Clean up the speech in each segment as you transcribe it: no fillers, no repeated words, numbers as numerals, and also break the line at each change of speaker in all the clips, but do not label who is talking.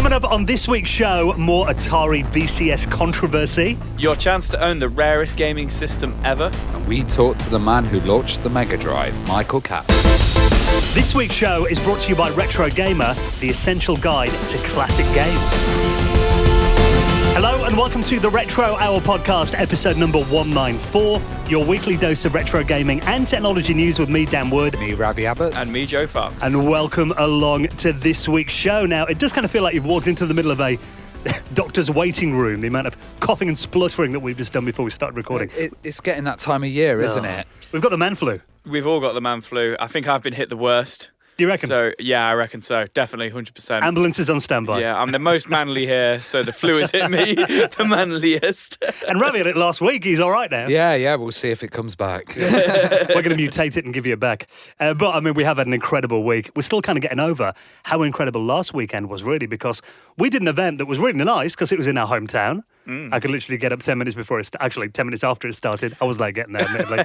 Coming up on this week's show, more Atari VCS controversy.
Your chance to own the rarest gaming system ever.
And we talk to the man who launched the Mega Drive, Michael Katz.
This week's show is brought to you by Retro Gamer, the essential guide to classic games. Hello and welcome to the Retro Hour podcast, episode number 194, your weekly dose of retro gaming and technology news with me, Dan Wood.
Me, Ravi Abbott.
And me, Joe Fox.
And welcome along to this week's show. Now, it does kind of feel like you've walked into the middle of a doctor's waiting room, the amount of coughing and spluttering that we've just done before we started recording.
It's getting that time of year, isn't it?
We've got the man flu.
We've all got the man flu. I think I've been hit the worst.
You reckon?
So, yeah, I reckon so. Definitely, 100%.
Ambulance is on standby.
Yeah, I'm the most manly here, so the flu has hit me the manliest.
And Ravi had it last week. He's all right now.
Yeah, we'll see if it comes back.
We're going to mutate it and give you it back. But, I mean, we have had an incredible week. We're still kind of getting over how incredible last weekend was, really, because we did an event that was really nice because it was in our hometown. I could literally get up 10 minutes before actually 10 minutes after it started. I was late getting there, admittedly.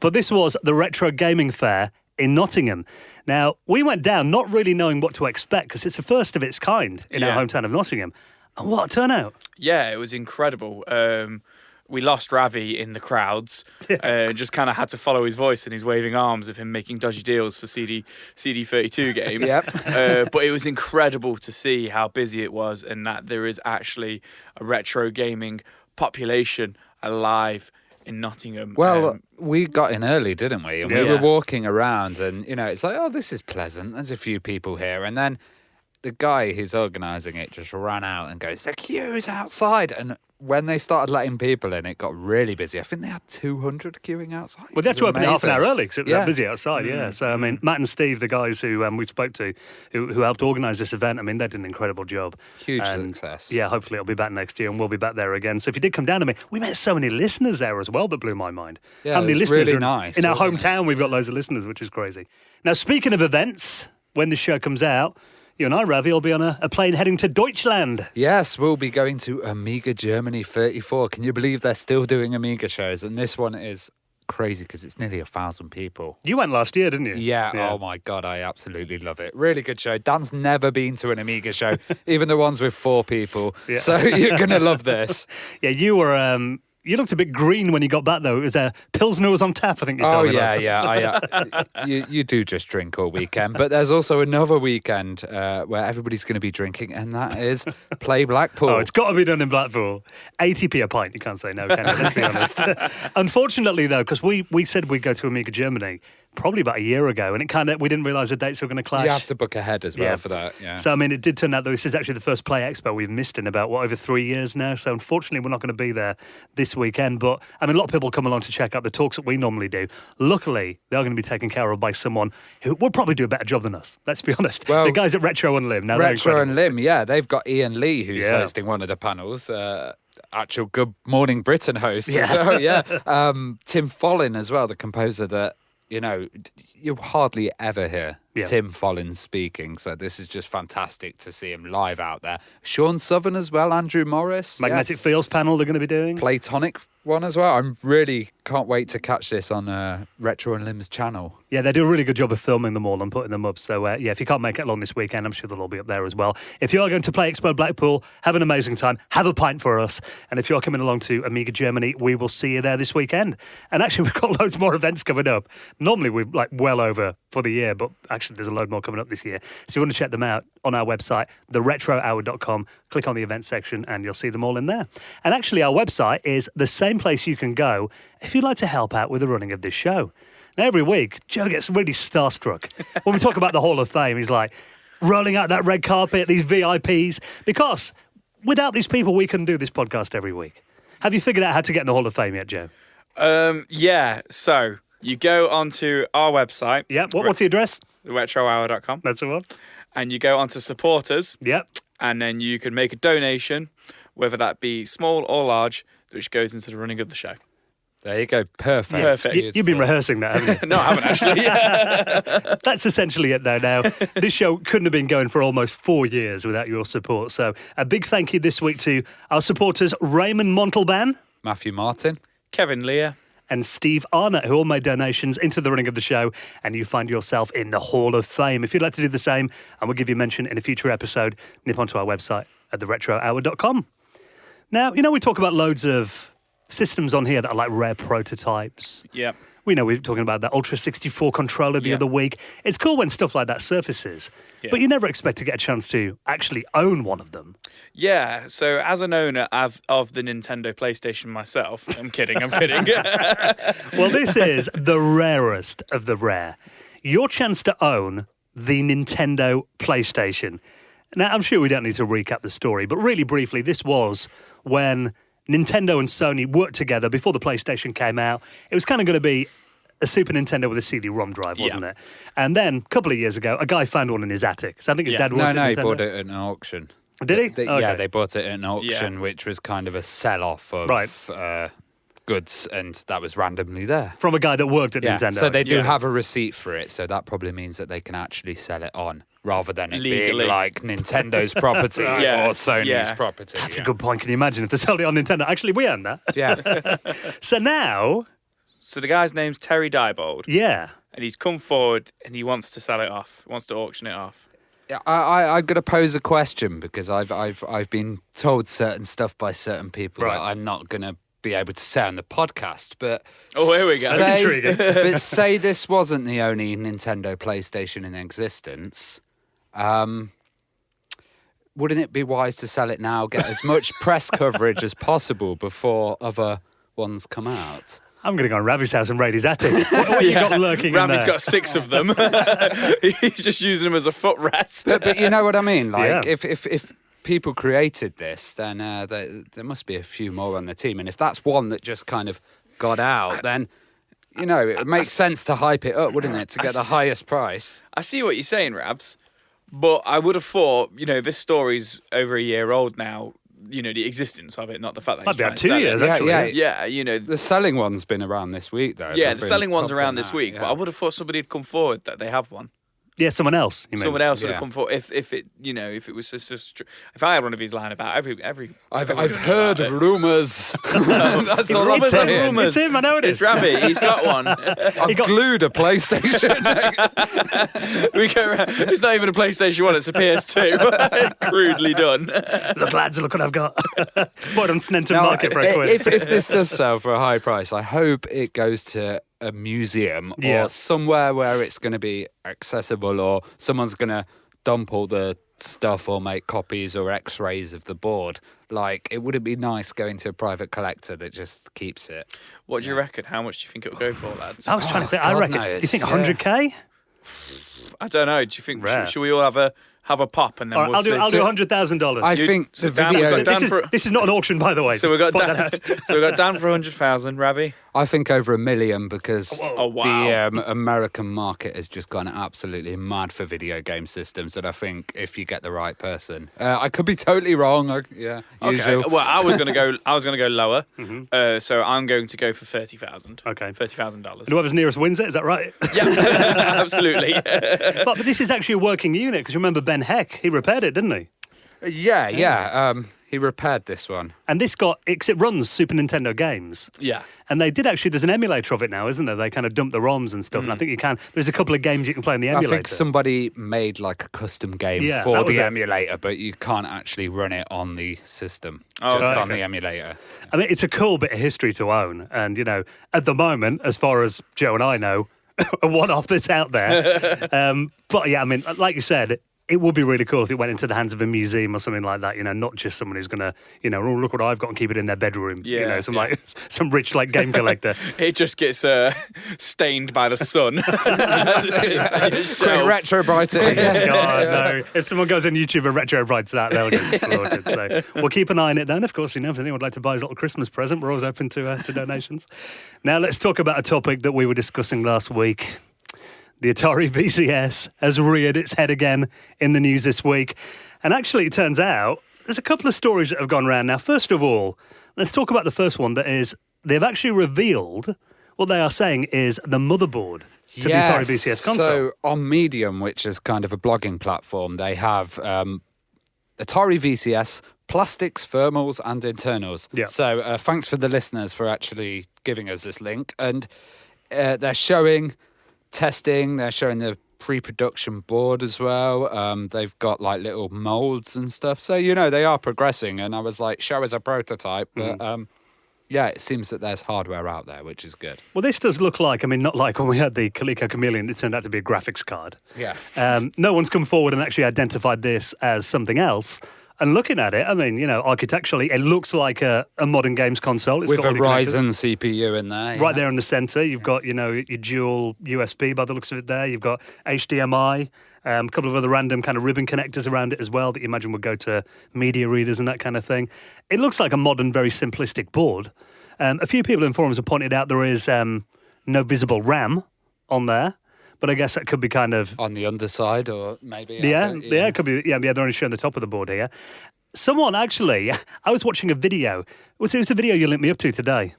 But this was the Retro Gaming Fair in Nottingham. Now, we went down not really knowing what to expect because it's the first of its kind in our hometown of Nottingham. And what a turnout.
Yeah, it was incredible. We lost Ravi in the crowds. Just kind of had to follow his voice and his waving arms of him making dodgy deals for CD32 games. But it was incredible to see how busy it was and that there is actually a retro gaming population alive in Nottingham.
Well, we got in early, didn't we? And we were walking around and, it's like, oh, this is pleasant. There's a few people here. And then the guy who's organising it just ran out and goes, the queue's outside. And when they started letting people in, it got really busy. I think they had 200 queuing outside.
Well, they had to open it half an hour early because it was that busy outside, So, I mean, Matt and Steve, the guys who we spoke to, who helped organise this event, I mean, they did an incredible job.
Huge success.
Yeah, hopefully it'll be back next year and we'll be back there again. So if you did come down to me, we met so many listeners there as well that blew my mind.
Yeah,
How many
it was
listeners
really
are
nice.
In our hometown, we've got loads of listeners, which is crazy. Now, speaking of events, when the show comes out, you and I, Ravi, will be on a plane heading to Deutschland.
Yes, we'll be going to Amiga Germany 34. Can you believe they're still doing Amiga shows? And this one is crazy because it's nearly 1,000 people.
You went last year, didn't you?
Yeah, oh my God, I absolutely love it. Really good show. Dan's never been to an Amiga show, even the ones with 4 people. Yeah. So you're going to love this.
Yeah, you were... You looked a bit green when you got back, though. It was a Pilsner was on tap, I think you told me.
You do just drink all weekend. But there's also another weekend where everybody's going to be drinking, and that is Play Blackpool.
Oh, it's got to be done in Blackpool. 80p a pint, you can't say no, can you? Let's be honest. Unfortunately, though, because we said we'd go to Amiga Germany probably about a year ago, and we didn't realise the dates were going to clash.
You have to book ahead as well for that,
So, I mean, it did turn out that this is actually the first Play Expo we've missed in about, over 3 years now. So, unfortunately, we're not going to be there this weekend. But, I mean, a lot of people come along to check out the talks that we normally do. Luckily, they're going to be taken care of by someone who will probably do a better job than us. Let's be honest. Well, the guys at Retro and Lim. Now
Retro and Lim, they've got Ian Lee, who's hosting one of the panels. Actual Good Morning Britain host.
Yeah.
So, Tim Follin as well, the composer that, you hardly ever hear Tim Follin speaking. So this is just fantastic to see him live out there. Sean Southern as well, Andrew Morris.
Magnetic Fields panel they're going to be doing.
Platonic one as well. I'm really can't wait to catch this on Retro and Lim's channel. Yeah,
they do a really good job of filming them all and putting them up. So, if you can't make it along this weekend, I'm sure they'll all be up there as well. If you are going to Play Expo Blackpool, have an amazing time. Have a pint for us. And if you're coming along to Amiga Germany, we will see you there this weekend. And actually, we've got loads more events coming up. Normally, we're well over for the year, but actually, there's a load more coming up this year. So if you want to check them out on our website, theretrohour.com, click on the events section and you'll see them all in there. And actually, our website is the same place you can go if you'd like to help out with the running of this show. Now, every week, Joe gets really starstruck. When we talk about the Hall of Fame, he's like, rolling out that red carpet, these VIPs, because without these people, we couldn't do this podcast every week. Have you figured out how to get in the Hall of Fame yet, Joe?
So you go onto our website.
Yeah, what's the address?
Retrohour.com.
That's the one.
And you go onto supporters.
Yep.
And then you can make a donation, whether that be small or large, which goes into the running of the show.
There you go. Perfect.
You've been rehearsing that, haven't you?
No, I haven't actually.
That's essentially it, though, now. This show couldn't have been going for almost 4 years without your support. So a big thank you this week to our supporters, Raymond Montalban,
Matthew Martin,
Kevin Lear,
and Steve Arnott, who all made donations into the running of the show, and you find yourself in the Hall of Fame. If you'd like to do the same, and we'll give you a mention in a future episode, nip onto our website at theretrohour.com. Now, we talk about loads of systems on here that are like rare prototypes.
Yeah.
We know we're talking about that Ultra 64 controller the other week. It's cool when stuff like that surfaces, but you never expect to get a chance to actually own one of them.
Yeah, so as an owner of the Nintendo PlayStation myself, I'm kidding.
Well, this is the rarest of the rare. Your chance to own the Nintendo PlayStation. Now, I'm sure we don't need to recap the story, but really briefly, this was when Nintendo and Sony worked together before the PlayStation came out. It was kind of going to be a Super Nintendo with a CD-ROM drive, wasn't it? And then, a couple of years ago, a guy found one in his attic. So I think his dad worked at Nintendo.
No, he bought it at an auction.
Did he?
Okay. Yeah, they bought it at an auction, which was kind of a sell-off of goods, and that was randomly there.
From a guy that worked at Nintendo.
So they do have a receipt for it, so that probably means that they can actually sell it on, rather than it being like Nintendo's property or Sony's property.
That's a good point. Can you imagine if they sold it on Nintendo? Actually, we own that.
Yeah.
So now...
So the guy's name's Terry Diebold.
Yeah.
And he's come forward and he wants to sell it off, wants to auction it off.
I'm going to pose a question, because I've been told certain stuff by certain people that I'm not going to be able to say on the podcast, but
here we go.
That's intriguing.
But say this wasn't the only Nintendo PlayStation in existence, wouldn't it be wise to sell it now, get as much press coverage as possible before other ones come out?
I'm going to go on Ravi's house and raid his attic. What you got lurking in there?
Ravi's got 6 of them. He's just using them as a footrest.
But you know what I mean? Like, if people created this, then there must be a few more on the team. And if that's one that just kind of got out, then, it makes sense to hype it up, wouldn't it, to get the highest price?
I see what you're saying, Ravs. But I would have thought, this story's over a year old now. The existence of it, not the fact that
might be about 2 years, actually.
Yeah,
the selling one's been around this week, though.
Yeah, the selling one's around this week, but I would have thought somebody had come forward that they have one.
Yeah, someone else. You mean?
Someone else would have come forward if it, if it was just if I had one of his lying about every.
I've heard rumours.
That's all I'm saying.
Rumours. It's him. I know it is.
It's Ravi. He's got one.
I've glued a PlayStation.
It's not even a PlayStation 1. It's a PS2. Crudely done.
Look, lads, look what I've got. Bought on Snenton Market for a quid.
If this does sell for a high price, I hope it goes to a museum or somewhere where it's going to be accessible, or someone's going to dump all the stuff or make copies or x-rays of the board. Like, it wouldn't be nice going to a private collector that just keeps it.
What do you reckon? How much do you think it'll go for, lads?
I was trying to think. I reckon. Do you think 100k?
I don't know. Do you think should we all have a pop and then
I'll do $100,000.
I think the video.
This is not an auction, by the way.
So we got Dan for 100,000, Ravi.
I think over $1 million, because
the
American market has just gone absolutely mad for video game systems. And I think if you get the right person, I could be totally wrong.
Okay. Well, I was gonna go lower. So I'm going to go for 30,000.
Okay,
$30,000.
Whoever's nearest wins it. Is that right?
Yeah, absolutely.
but this is actually a working unit, because remember Ben Heck, he repaired it, didn't he?
Yeah. He repaired this one.
And this it runs Super Nintendo games.
Yeah.
And they did actually, there's an emulator of it now, isn't there? They kind of dump the ROMs and stuff. And I think there's a couple of games you can play in the emulator.
I think somebody made like a custom game for the emulator, but you can't actually run it on the system, on the emulator.
I mean, it's a cool bit of history to own. And, at the moment, as far as Joe and I know, a one-off that's out there. But yeah, I mean, like you said, it would be really cool if it went into the hands of a museum or something like that, not just someone who's going to, oh, look what I've got, and keep it in their bedroom. Some rich, game collector.
It just gets stained by the sun.
Quick retro-bright it again.
God, no. If someone goes on YouTube and retro-brights that, they'll get slaughtered. So we'll keep an eye on it then. Of course, if anyone would like to buy his little Christmas present, we're always open to donations. Now, let's talk about a topic that we were discussing last week. The Atari VCS has reared its head again in the news this week. And actually, it turns out there's a couple of stories that have gone around. Now, first of all, let's talk about the first one. That is, they've actually revealed what they are saying is the motherboard to the Atari VCS console.
So on Medium, which is kind of a blogging platform, they have Atari VCS, plastics, thermals, and internals.
Yeah.
So thanks for the listeners for actually giving us this link. And they're showing testing, they're showing the pre-production board as well. They've got like little molds and stuff. So, they are progressing. And I was like, show us a prototype. But yeah, it seems that there's hardware out there, which is good.
Well, this does look like, not like when we had the Coleco Chameleon, it turned out to be a graphics card.
Yeah.
No one's come forward and actually identified this as something else. And looking at it, architecturally, it looks like a modern games console. It's
with
got
a Ryzen CPU in there.
Right there in the centre. You've got, your dual USB by the looks of it there. You've got HDMI, a couple of other random kind of ribbon connectors around it as well that you imagine would go to media readers and that kind of thing. It looks like a modern, very simplistic board. A few people in forums have pointed out there is no visible RAM on there. But I guess that could be kind of...
on the underside, or maybe...
Yeah, it could be. Yeah, they're only showing the top of the board here. Someone actually... I was watching a video. It was a video you linked me up to today.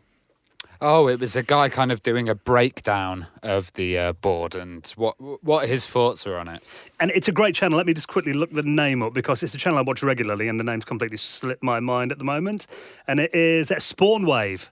Oh, it was a guy kind of doing a breakdown of the board and what his thoughts were on it.
And it's a great channel. Let me just quickly look the name up because it's a channel I watch regularly and the name's completely slipped my mind at the moment. And it is Spawnwave.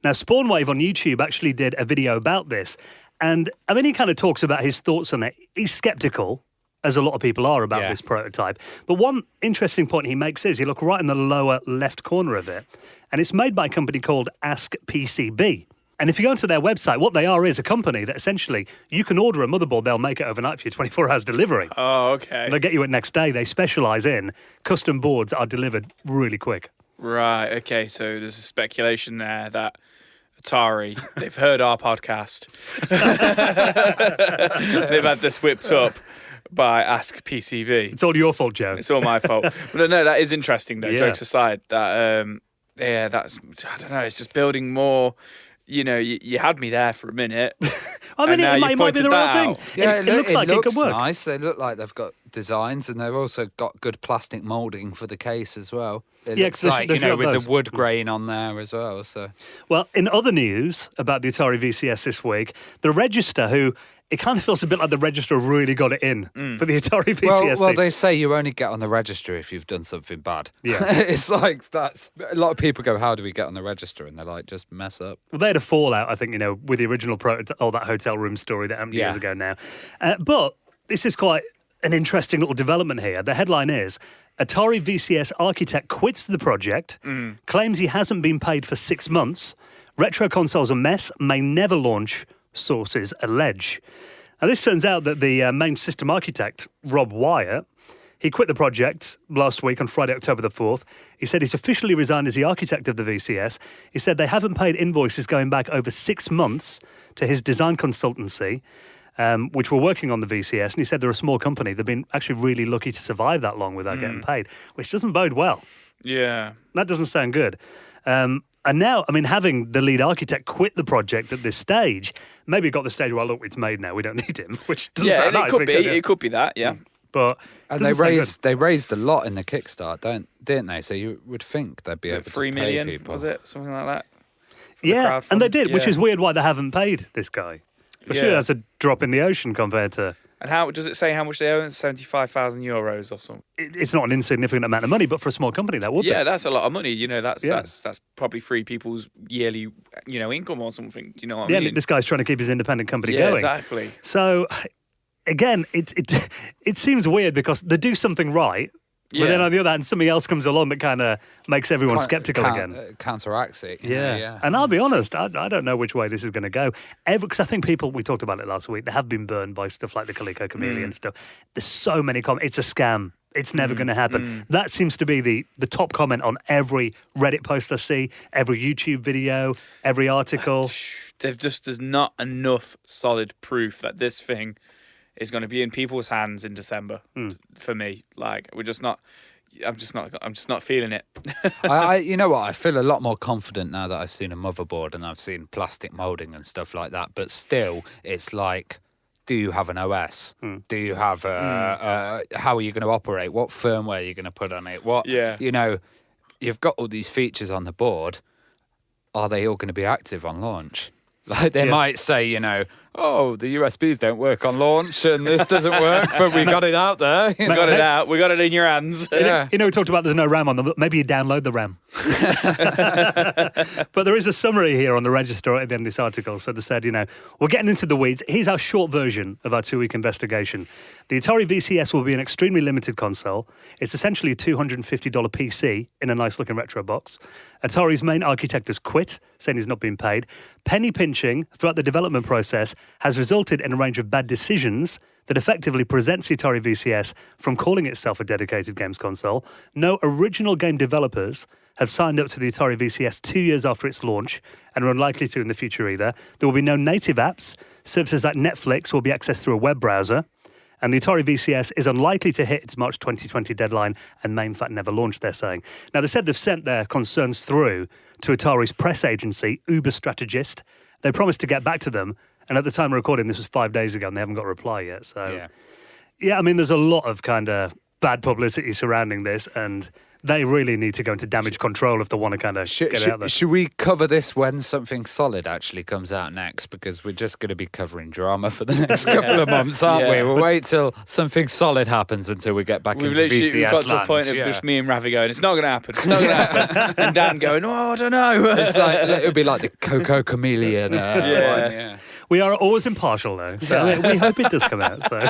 Now, Spawnwave on YouTube actually did a video about this. And, he kind of talks about his thoughts on it. He's sceptical, as a lot of people are about this prototype. But one interesting point he makes is you look right in the lower left corner of it, and it's made by a company called AskPCB. And if you go onto their website, what they are is a company that essentially you can order a motherboard, they'll make it overnight for you, 24 hours delivery.
Oh, okay.
They'll get you it next day. They specialise in custom boards that are delivered really quick.
Right, okay, so there's a speculation there that Atari, they've heard our podcast. They've had this whipped up by Ask PCB.
It's all your fault, Joe.
It's all my fault. But no, that is interesting though, jokes aside. That that's, I don't know, it's just building more. You had me there for a minute.
It might be the right thing.
Yeah,
it looks like it could work.
Nice. They look like they've got designs, and they've also got good plastic moulding for the case as well. It looks like, with the wood grain on there as well. So,
well, in other news about the Atari VCS this week, the Register, who it kind of feels a bit like the Register have really got it in for the Atari VCS.
Well, they say you only get on the Register if you've done something bad.
Yeah.
It's like that's a lot of people go, how do we get on the Register? And they're like, just mess up.
Well, they had a fallout, I think, with the original that hotel room story that happened years ago now. But this is quite an interesting little development here. The headline is, Atari VCS architect quits the project, claims he hasn't been paid for 6 months, retro console's a mess, may never launch, sources allege. Now, this turns out that the main system architect, Rob Wyatt, he quit the project last week on Friday, October the 4th. He said he's officially resigned as the architect of the VCS. He said they haven't paid invoices going back over 6 months to his design consultancy, which were working on the VCS. And he said they're a small company. They've been actually really lucky to survive that long without getting paid, which doesn't bode well.
Yeah.
That doesn't sound good. And now, having the lead architect quit the project at this stage, maybe it got the stage where, look, it's made now, we don't need him, which doesn't sound nice.
It could be that, yeah.
But
and they raised a lot in the Kickstart, didn't they? So you would think they'd be able to pay
3 million,
people.
was it? Something like that?
Yeah, and they did, which is weird why they haven't paid this guy. I'm sure that's a drop in the ocean compared to...
And how does it say how much they owe? 75,000 euros or something.
It's not an insignificant amount of money, but for a small company, that would be.
Yeah, that's a lot of money. That's probably 3 people's yearly, income or something. Do you know what I mean?
Yeah, this guy's trying to keep his independent company
going.
Yeah,
exactly.
So, again, it seems weird because they do something right, but then on the other hand, something else comes along that kind of makes everyone skeptical again.
Counteracts it.
Yeah. And I'll be honest, I don't know which way this is going to go. Because I think people, we talked about it last week, they have been burned by stuff like the Coleco Chameleon stuff. There's so many comments. It's a scam. It's never going to happen. That seems to be the top comment on every Reddit post I see, every YouTube video, every article.
There's not enough solid proof that this thing is going to be in people's hands in December. For me, like we're just not. I'm just not feeling it.
You know what? I feel a lot more confident now that I've seen a motherboard and I've seen plastic molding and stuff like that. But still, it's like, do you have an OS? Do you have how are you going to operate? What firmware are you going to put on it? You've got all these features on the board. Are they all going to be active on launch? Like they might say, oh, the USBs don't work on launch and this doesn't work, but we got it out there.
We got it out. We got it in your hands.
Yeah.
We talked about there's no RAM on them. Maybe you download the RAM. But there is a summary here on the register at the end of this article. So they said, we're getting into the weeds. Here's our short version of our 2-week investigation. The Atari VCS will be an extremely limited console. It's essentially a $250 PC in a nice-looking retro box. Atari's main architect has quit, saying he's not been paid. Penny pinching throughout the development process has resulted in a range of bad decisions that effectively prevents the Atari VCS from calling itself a dedicated games console. No original game developers have signed up to the Atari VCS 2 years after its launch and are unlikely to in the future either. There will be no native apps. Services like Netflix will be accessed through a web browser. And the Atari VCS is unlikely to hit its March 2020 deadline and may in fact never launch, they're saying. Now, they said they've sent their concerns through to Atari's press agency, Uber Strategist. They promised to get back to them. And at the time of recording, this was 5 days ago, and they haven't got a reply yet. So, yeah, I mean, there's a lot of kind of bad publicity surrounding this, and they really need to go into damage control if they want to kind of get it out there.
Should we cover this when something solid actually comes out next? Because we're just going to be covering drama for the next couple of months, aren't we? We'll wait till something solid happens until we get back into VCS
We've got to
land.
a point of just me and Ravi going, it's not going to happen. It's not going to happen. And Dan going, oh, I don't know.
It's like, it'll be like the Coco Chameleon one. Yeah.
We are always impartial, though, so we hope it does come out. So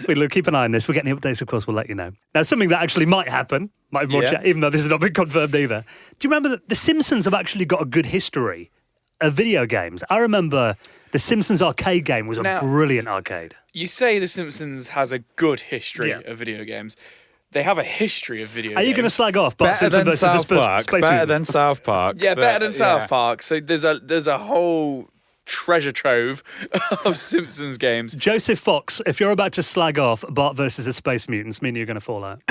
we'll keep an eye on this. We're getting the updates, of course, we'll let you know. Now, something that actually might happen, might have more chat, even though this has not been confirmed either. Do you remember that The Simpsons have actually got a good history of video games? I remember the Simpsons arcade game was a brilliant arcade.
You say The Simpsons has a good history of video games. They have a history of video games.
Are you going to slag off Bart
Better
Simpson
than
versus
South Park.
Space
Better
Mutants?
than South Park.
Yeah, better than South Park. So there's a whole treasure trove of Simpsons games.
Joseph Fox, if you're about to slag off Bart versus the Space Mutants, meaning you're going to fall out.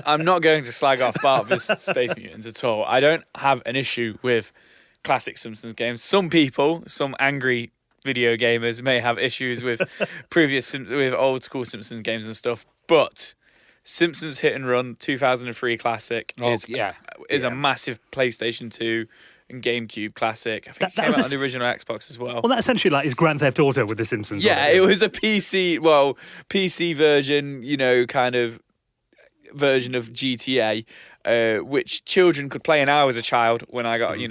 I'm not going to slag off Bart vs. Space Mutants at all. I don't have an issue with classic Simpsons games. Some people, some angry video gamers may have issues with with old school Simpsons games and stuff, but Simpsons Hit and Run 2003 classic is a massive PlayStation 2 and GameCube classic. I think it came out on the original Xbox as well.
Well, that essentially like is Grand Theft Auto with the Simpsons.
Yeah, it was a PC version, kind of version of GTA, which children could play. And I was a child when I got, my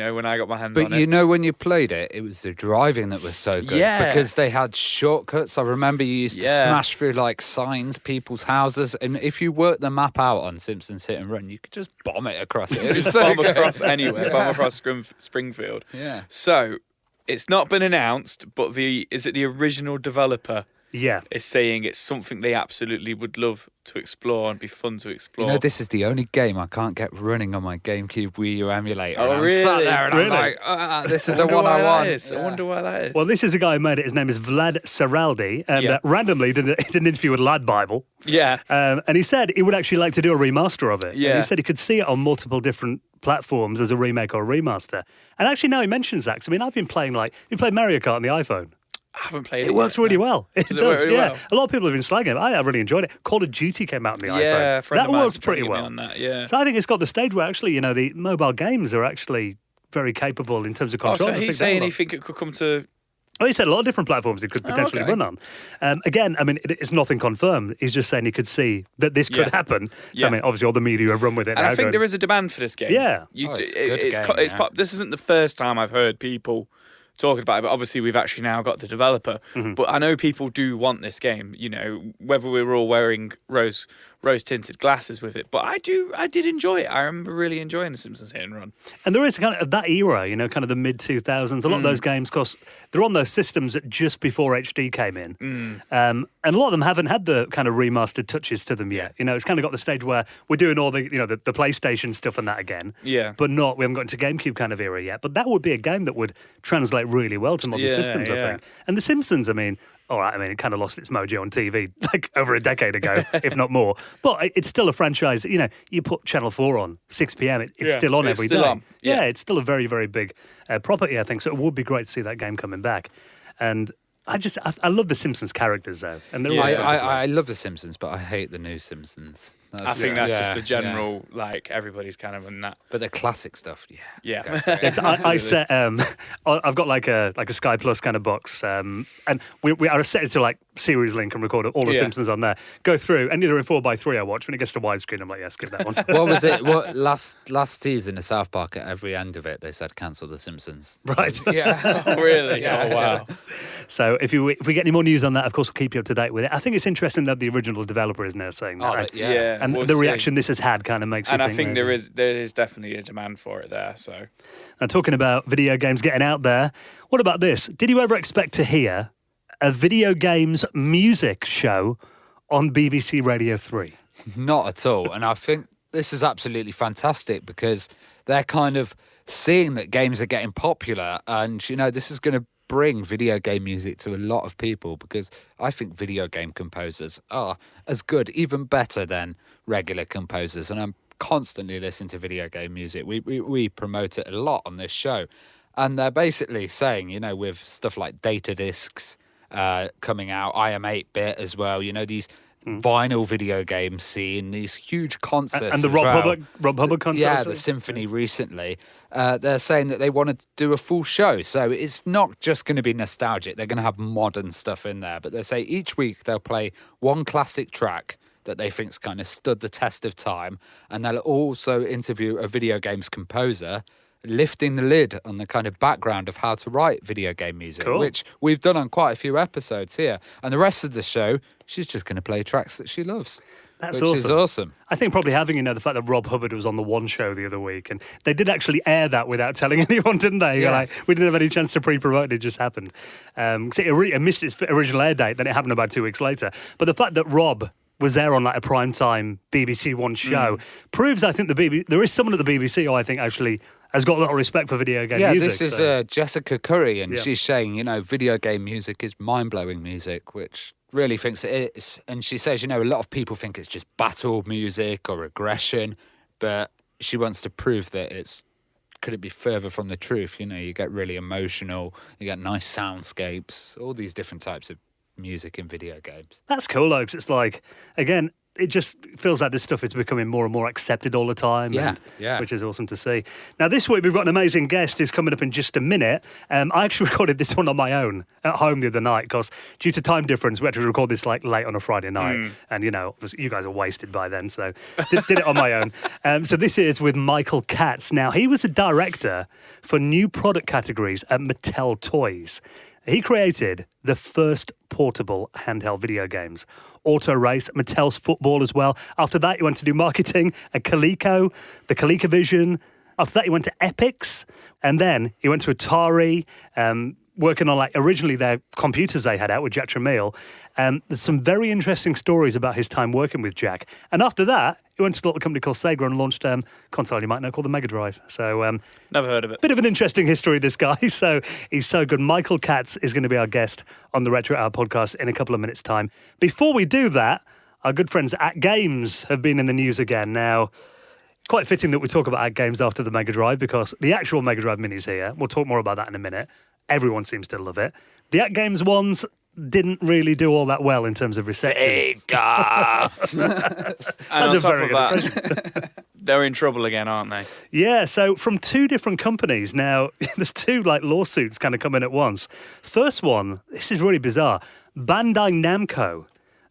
hands on it.
But when you played it, it was the driving that was so good.
Yeah.
Because they had shortcuts. I remember you used to smash through like signs, people's houses, and if you worked the map out on Simpsons Hit and Run, you could just bomb it across it. It was so good.
Across anywhere, bomb across Springfield.
Yeah.
So it's not been announced, but the original developer?
Yeah.
Is saying it's something they absolutely would love to explore and be fun to explore.
This is the only game I can't get running on my GameCube Wii U emulator.
Oh,
and
really?
I'm sat there and
Really?
I'm like, this is the one I want.
I wonder why that is.
Well, this is a guy who made it. His name is Vlad Seraldi, and randomly he did an interview with Lad Bible.
Yeah.
And he said he would actually like to do a remaster of it.
Yeah.
And he said he could see it on multiple different platforms as a remake or a remaster. And actually now he mentions that, 'cause, I mean, I've been playing you play Mario Kart on the iPhone.
I haven't played it.
It works really well. It does.
It work really well?
A lot of people have been slagging it. I really enjoyed it. Call of Duty came out on the iPhone.
Yeah, a friend
that
of mine's
works pretty
trying to get me
well.
on that, yeah.
So I think it's got the stage where actually, the mobile games are actually very capable in terms of control.
So he's saying he think it could come to.
Well, he said a lot of different platforms it could potentially run on. Again, I mean, it's nothing confirmed. He's just saying he could see that this could happen.
Yeah.
I mean, obviously, all the media have run with it.
And
now
I think there is a demand for this game.
Yeah.
It's a good game,
This isn't the first time I've heard people talking about it, but obviously we've actually now got the developer.
Mm-hmm.
But I know people do want this game, whether we were all wearing rose-tinted glasses with it. But I did enjoy it. I remember really enjoying The Simpsons Hit and Run.
And there is kind of that era, kind of the mid-2000s. A lot of those games, of course, they're on those systems that just before HD came in. And a lot of them haven't had the kind of remastered touches to them yet. It's kind of got the stage where we're doing all the, the PlayStation stuff and that again.
Yeah.
But we haven't got into GameCube kind of era yet. But that would be a game that would translate really well to modern systems, I think. And The Simpsons, I mean, all right, it kind of lost its mojo on TV like over a decade ago, if not more. But it's still a franchise. You put Channel 4 on 6 p.m. It's still on every day.
On.
Yeah, it's still a very, very big property, I think. So it would be great to see that game coming back. And I love the Simpsons characters, though. And they're
I love The Simpsons, but I hate the new Simpsons.
I think that's just the general, like, everybody's kind of in that.
But the classic stuff,
Yeah.
I set. I've got like a Sky Plus kind of box, and I set it to like series link and record all the Simpsons on there. Go through, and either in 4:3 I watch. When it gets to widescreen, I'm like, skip that one.
What was it? What last season of South Park? At every end of it, they said cancel the Simpsons.
Right.
Yeah.
Oh, really?
Yeah.
Oh, wow.
So if we get any more news on that, of course, we'll keep you up to date with it. I think it's interesting that the original developer is now saying that. Right?
Yeah.
And the reaction this has had kind of makes you think.
And I think there is definitely a demand for it there. So,
now, talking about video games getting out there, what about this? Did you ever expect to hear a video games music show on BBC Radio 3?
Not at all. And I think this is absolutely fantastic because they're kind of seeing that games are getting popular, and this is going to bring video game music to a lot of people, because I think video game composers are as good, even better than regular composers, and I'm constantly listening to video game music. We promote it a lot on this show, and they're basically saying, with stuff like data discs coming out, I am 8-bit as well, these vinyl video game scene, these huge concerts,
and the Rob Hubbard concert,
the symphony recently. They're saying that they want to do a full show, so it's not just going to be nostalgic. They're going to have modern stuff in there, but they say each week they'll play one classic track that they think's kind of stood the test of time, and they'll also interview a video games composer, lifting the lid on the kind of background of how to write video game music, which we've done on quite a few episodes here. And the rest of the show, she's just going to play tracks that she loves.
Which
is awesome.
I think probably having, the fact that Rob Hubbard was on the One Show the other week, and they did actually air that without telling anyone, didn't they?
Yeah.
We didn't have any chance to pre-promote it, just happened. Because it missed its original air date, then it happened about 2 weeks later. But the fact that Rob was there on like a primetime BBC One show proves, I think, there is someone at the BBC who I think actually has got a lot of respect for video game music.
Yeah, this is Jessica Curry, and she's saying, video game music is mind-blowing music, which really thinks it is. And she says, a lot of people think it's just battle music or aggression, but she wants to prove that could it be further from the truth? You get really emotional, you get nice soundscapes, all these different types of music in video games.
That's cool, though, 'cause it's like, again, it just feels like this stuff is becoming more and more accepted all the time. Which is awesome to see. Now, this week we've got an amazing guest who's coming up in just a minute. I actually recorded this one on my own at home the other night because due to time difference, we had to record this like late on a Friday night. And, you guys are wasted by then, so did it on my own. So this is with Michael Katz. Now, he was a director for new product categories at Mattel Toys. He created the first portable handheld video games. Auto Race, Mattel's football as well. After that, he went to do marketing at Coleco, the ColecoVision. After that, he went to Epix. And then he went to Atari, working on originally their computers they had out with Jack Tramiel. There's some very interesting stories about his time working with Jack. And after that, he went to a little company called Sega and launched a console you might know called the Mega Drive. So
never heard of it.
Bit of an interesting history, this guy. So he's so good. Michael Katz is going to be our guest on the Retro Hour podcast in a couple of minutes' time. Before we do that, our good friends at AtGames have been in the news again. Now, quite fitting that we talk about AtGames after the Mega Drive because the actual Mega Drive Mini's here. We'll talk more about that in a minute. Everyone seems to love it. The AtGames ones didn't really do all that well in terms of reception.
Sega! And on top of that, they're in trouble again, aren't they?
Yeah, so from two different companies. Now, there's two lawsuits kind of coming at once. First one, this is really bizarre. Bandai Namco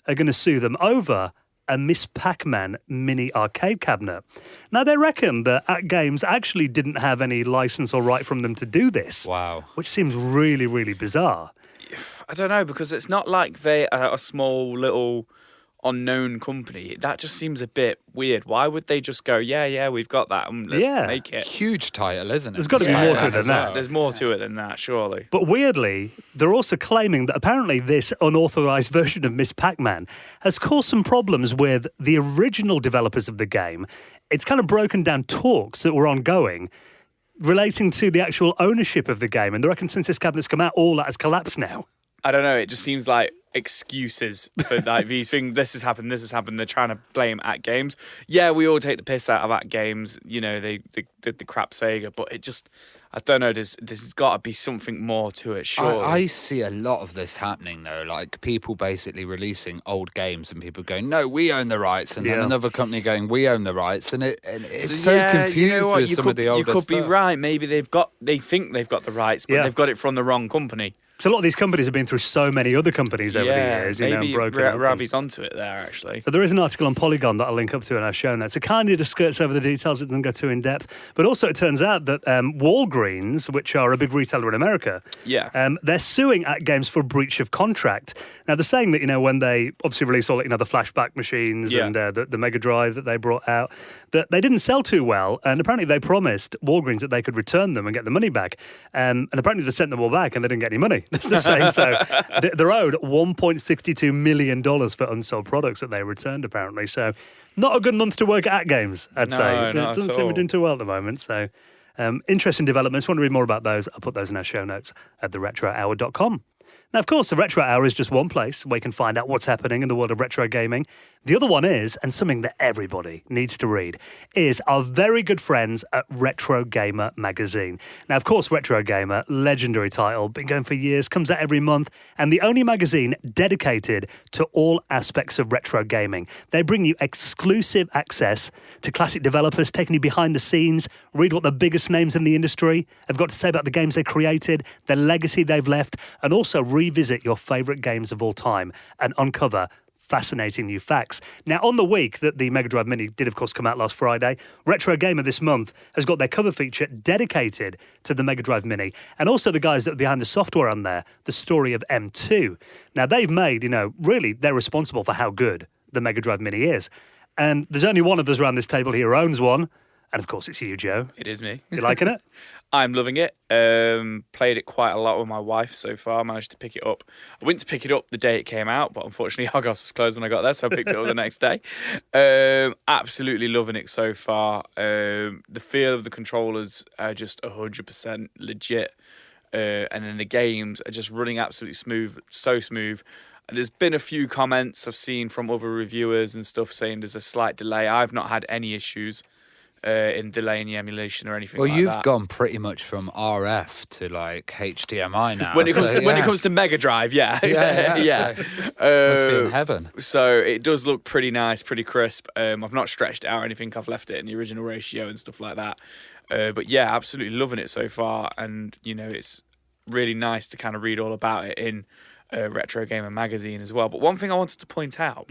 are going to sue them over a Miss Pac-Man mini arcade cabinet. Now, they reckon that AtGames actually didn't have any license or right from them to do this.
Wow.
Which seems really, really bizarre.
I don't know, because it's not like they are a small little unknown company. That just seems a bit weird. Why would they just go, yeah, we've got that, and let's make it?
Huge title, isn't it?
There's got to be more to it than that.
There's more to it than that, surely.
But weirdly, they're also claiming that apparently this unauthorized version of Miss Pac-Man has caused some problems with the original developers of the game. It's kind of broken down talks that were ongoing relating to the actual ownership of the game. And they reckon since this cabinet's come out, all that has collapsed now.
I don't know, it just seems like excuses for like these things. This has happened. They're trying to blame AtGames. Yeah, we all take the piss out of AtGames. You know, they did the crap Sega, but it just, I don't know. There's got to be something more to it. Sure,
I see a lot of this happening though. Like people basically releasing old games and people going, "No, we own the rights," and then another company going, "We own the rights," and it's so confused
you know
with some of the older
stuff. You could be
stuff.
right. Maybe they think they've got the rights, but they've got it from the wrong company.
So a lot of these companies have been through so many other companies over the years.
Maybe
broken
Ravi's onto it there, actually.
So there is an article on Polygon that I'll link up to in our show notes. It kind of just skirts over the details. It doesn't go too in depth. But also it turns out that Walgreens, which are a big retailer in America, they're suing AtGames for breach of contract. Now, they're saying that, when they obviously released all, the flashback machines and the Mega Drive that they brought out, that they didn't sell too well. And apparently they promised Walgreens that they could return them and get the money back. And apparently they sent them all back and they didn't get any money. That's the same. So they're owed $1.62 million for unsold products that they returned, apparently. So not a good month to work at AtGames, I'd say. It doesn't seem to be doing too well at the moment. So interesting developments. Want to read more about those? I'll put those in our show notes at theretrohour.com. Now, of course, the Retro Hour is just one place where you can find out what's happening in the world of retro gaming. The other one is, and something that everybody needs to read, is our very good friends at Retro Gamer magazine. Now, of course, Retro Gamer, legendary title, been going for years, comes out every month, and the only magazine dedicated to all aspects of retro gaming. They bring you exclusive access to classic developers, taking you behind the scenes, read what the biggest names in the industry have got to say about the games they created, the legacy they've left, and also revisit your favourite games of all time and uncover fascinating new facts. Now, on the week that the Mega Drive Mini did, of course, come out last Friday, Retro Gamer this month has got their cover feature dedicated to the Mega Drive Mini, and also the guys that are behind the software on there, the story of M2. Now, they've made, really, they're responsible for how good the Mega Drive Mini is. And there's only one of us around this table here who owns one, and of course, it's you, Joe.
It is me.
You liking it?
I'm loving it. Played it quite a lot with my wife so far. Managed to pick it up. I went to pick it up the day it came out, but unfortunately Argos was closed when I got there, so I picked it up the next day. Absolutely loving it so far. The feel of the controllers are just 100% legit. And then the games are just running absolutely smooth, so smooth. And there's been a few comments I've seen from other reviewers and stuff saying there's a slight delay. I've not had any issues in delaying the emulation or anything like that.
Well, you've gone pretty much from RF to like HDMI now.
When it comes to Mega Drive, yeah.
Yeah. Must be in heaven.
So it does look pretty nice, pretty crisp. I've not stretched it out or anything. I've left it in the original ratio and stuff like that. But yeah, absolutely loving it so far. And, it's really nice to kind of read all about it in Retro Gamer magazine as well. But one thing I wanted to point out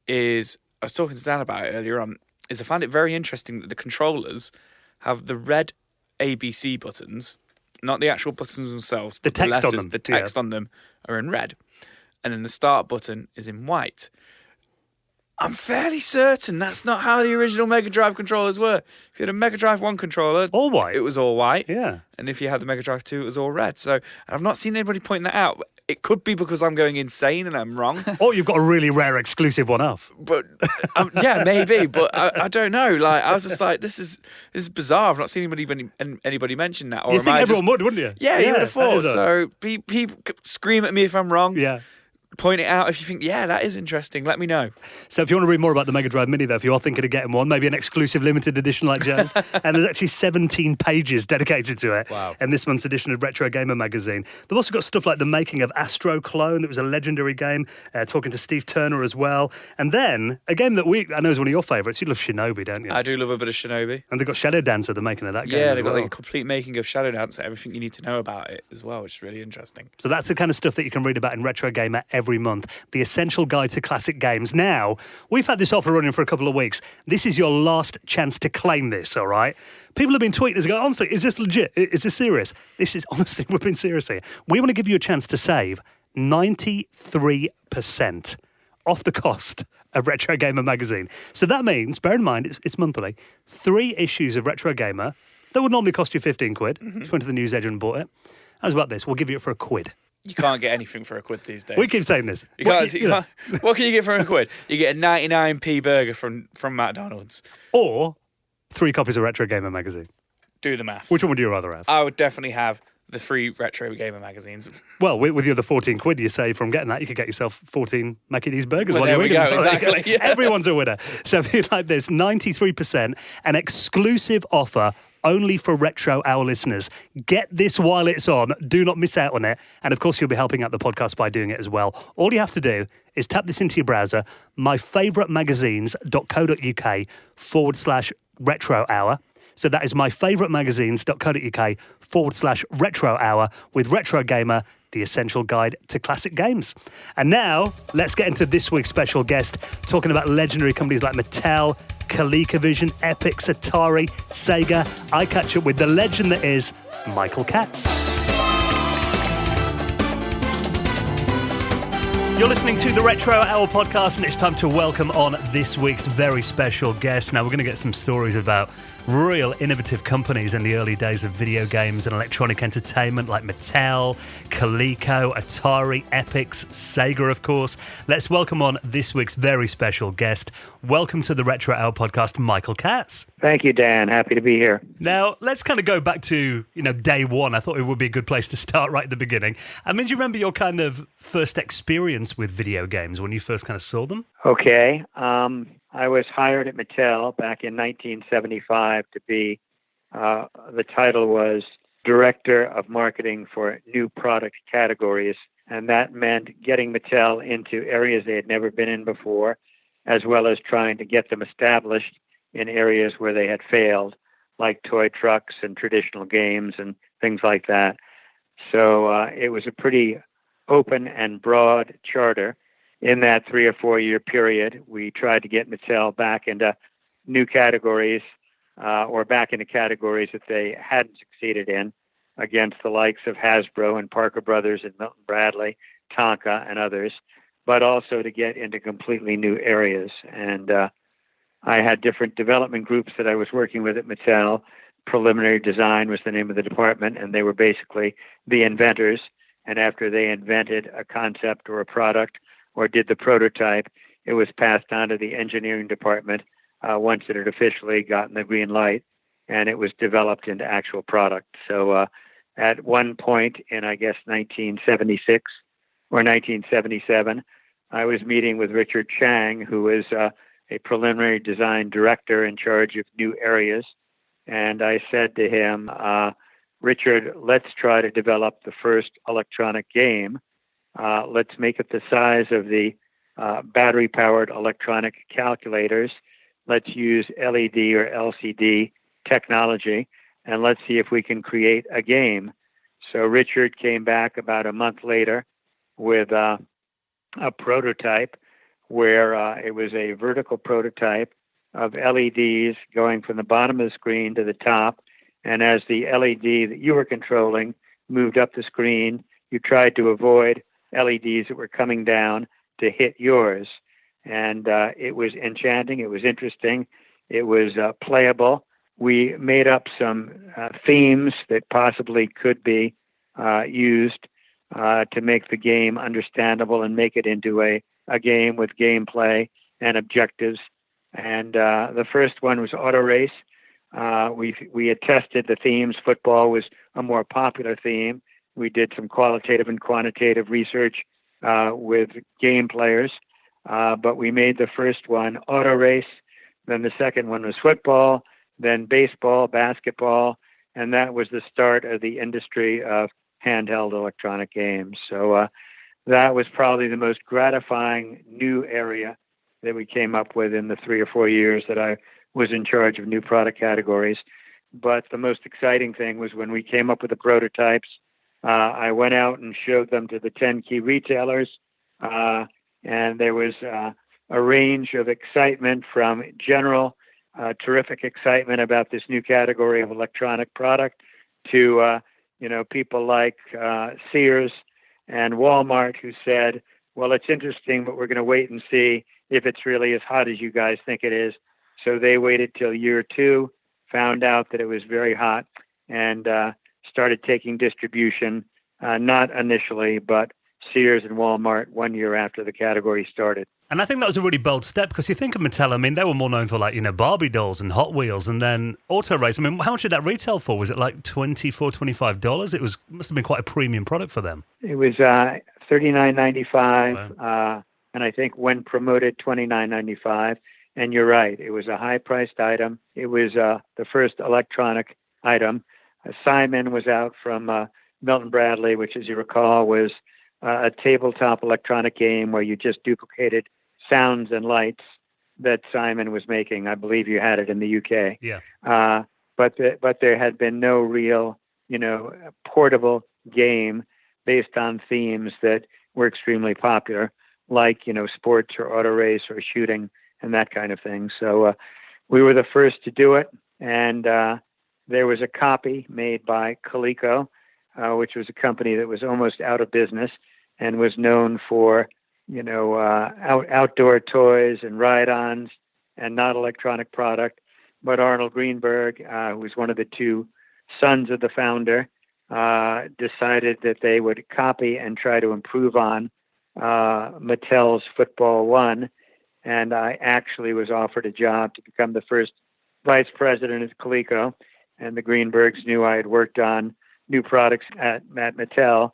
is, I was talking to Dan about it earlier on, is I found it very interesting that the controllers have the red ABC buttons, not the actual buttons themselves, but
the text on them.
The text on them are in red. And then the start button is in white. I'm fairly certain that's not how the original Mega Drive controllers were. If you had a Mega Drive 1 controller,
all white.
It was all white.
Yeah.
And if you had the Mega Drive 2, it was all red. So I've not seen anybody point that out. It could be because I'm going insane and I'm wrong.
Or you've got a really rare exclusive one off.
But yeah, maybe. But I don't know. Like, I was just like, this is bizarre. I've not seen anybody mention that. Or
you think everyone would, wouldn't you?
Yeah, you would have thought. So people scream at me if I'm wrong.
Yeah.
Point it out if you think, yeah, that is interesting. Let me know.
So if you want to read more about the Mega Drive Mini, though, if you are thinking of getting one, maybe an exclusive limited edition like Joe's, and there's actually 17 pages dedicated to it in this month's edition of Retro Gamer magazine. They've also got stuff like the making of Astro Clone, that was a legendary game, talking to Steve Turner as well. And then, a game that I know is one of your favourites. You love Shinobi, don't you?
I do love a bit of Shinobi.
And they've got Shadow Dancer, the making of that game.
Yeah, they've got like a complete making of Shadow Dancer, everything you need to know about it as well, which is really interesting.
So that's the kind of stuff that you can read about in Retro Gamer every month. The essential guide to classic games. Now, we've had this offer running for a couple of weeks. This is your last chance to claim this, all right? People have been tweeting us going, honestly, is this legit? Is this serious? This is, honestly, we've been serious here. We want to give you a chance to save 93% off the cost of Retro Gamer magazine. So that means, bear in mind, it's monthly, 3 issues of Retro Gamer that would normally cost you 15 quid if you went to the newsagent and bought it. How's about this? We'll give you it for £1.
You can't get anything for £1 these days.
We keep saying this.
What can you get for £1? You get a 99p burger from McDonald's.
Or 3 copies of Retro Gamer magazine.
Do the maths.
Which one would you rather have?
I would definitely have the free retro gamer magazines.
Well, with the other 14 quid you save from getting that, you could get yourself 14 Mackie D's burgers.
Well,
while
there
you're
we
wigging.
go, exactly. Yeah.
Everyone's a winner. So if you like this, 93%, an exclusive offer only for Retro Hour listeners. Get this while it's on. Do not miss out on it. And of course, you'll be helping out the podcast by doing it as well. All you have to do is tap this into your browser, myfavouritemagazines.co.uk/retro hour. So that is myfavouritemagazines.co.uk/retro hour with Retro Gamer, the essential guide to classic games. And now, let's get into this week's special guest, talking about legendary companies like Mattel, ColecoVision, Epix, Atari, Sega. I catch up with the legend that is Michael Katz. You're listening to the Retro Hour podcast, and it's time to welcome on this week's very special guest. Now, we're going to get some stories about real innovative companies in the early days of video games and electronic entertainment like Mattel, Coleco, Atari, Epix, Sega, of course. Let's welcome on this week's very special guest. Welcome to the Retro Hour podcast, Michael Katz.
Thank you, Dan. Happy to be here.
Now, let's kind of go back to, day one. I thought it would be a good place to start right at the beginning. I mean, do you remember your kind of first experience with video games when you first kind of saw them?
Okay. I was hired at Mattel back in 1975 to be, the title was Director of Marketing for New Product Categories. And that meant getting Mattel into areas they had never been in before, as well as trying to get them established in areas where they had failed, like toy trucks and traditional games and things like that. So it was a pretty open and broad charter. In that 3 or 4 year period, we tried to get Mattel back into new categories or back into categories that they hadn't succeeded in against the likes of Hasbro and Parker Brothers and Milton Bradley, Tonka and others, but also to get into completely new areas. And I had different development groups that I was working with at Mattel. Preliminary Design was the name of the department, and they were basically the inventors. And after they invented a concept or a product, or did the prototype, it was passed on to the engineering department once it had officially gotten the green light, and it was developed into actual product. So at one point in, I guess, 1976 or 1977, I was meeting with Richard Chang, who was a preliminary design director in charge of new areas. And I said to him, Richard, let's try to develop the first electronic game. Let's make it the size of the battery-powered electronic calculators. Let's use LED or LCD technology, and let's see if we can create a game. So Richard came back about a month later with a prototype where it was a vertical prototype of LEDs going from the bottom of the screen to the top. And as the LED that you were controlling moved up the screen, you tried to avoid LEDs that were coming down to hit yours. And it was enchanting. It was interesting. It was playable. We made up some themes that possibly could be used to make the game understandable and make it into a game with gameplay and objectives. And the first one was Auto Race. We had tested the themes. Football was a more popular theme. We did some qualitative and quantitative research with game players, but we made the first one Auto Race. Then the second one was football, then baseball, basketball, and that was the start of the industry of handheld electronic games. So that was probably the most gratifying new area that we came up with in the 3 or 4 years that I was in charge of new product categories. But the most exciting thing was when we came up with the prototypes. I went out and showed them to the 10 key retailers, and there was a range of excitement from general terrific excitement about this new category of electronic product to people like Sears and Walmart who said, well, it's interesting, but we're going to wait and see if it's really as hot as you guys think it is. So they waited till year 2, found out that it was very hot, and started taking distribution, not initially, but Sears and Walmart 1 year after the category started.
And I think that was a really bold step because you think of Mattel, I mean, they were more known for Barbie dolls and Hot Wheels and then Auto Race. I mean, how much did that retail for? Was it like $24, $25? It must have been quite a premium product for them.
It was $39.95, wow. And I think when promoted, $29.95. And you're right, it was a high-priced item. It was the first electronic item. Simon was out from Milton Bradley, which, as you recall, was a tabletop electronic game where you just duplicated sounds and lights that Simon was making. I believe you had it in the UK.
Yeah.
But there had been no real, portable game based on themes that were extremely popular, like, sports or auto race or shooting and that kind of thing. So we were the first to do it. And there was a copy made by Coleco, which was a company that was almost out of business and was known for, outdoor toys and ride-ons and not electronic product. But Arnold Greenberg, who was one of the two sons of the founder, decided that they would copy and try to improve on Mattel's Football 1. And I actually was offered a job to become the first vice president of Coleco. And the Greenbergs knew I had worked on new products at Mattel.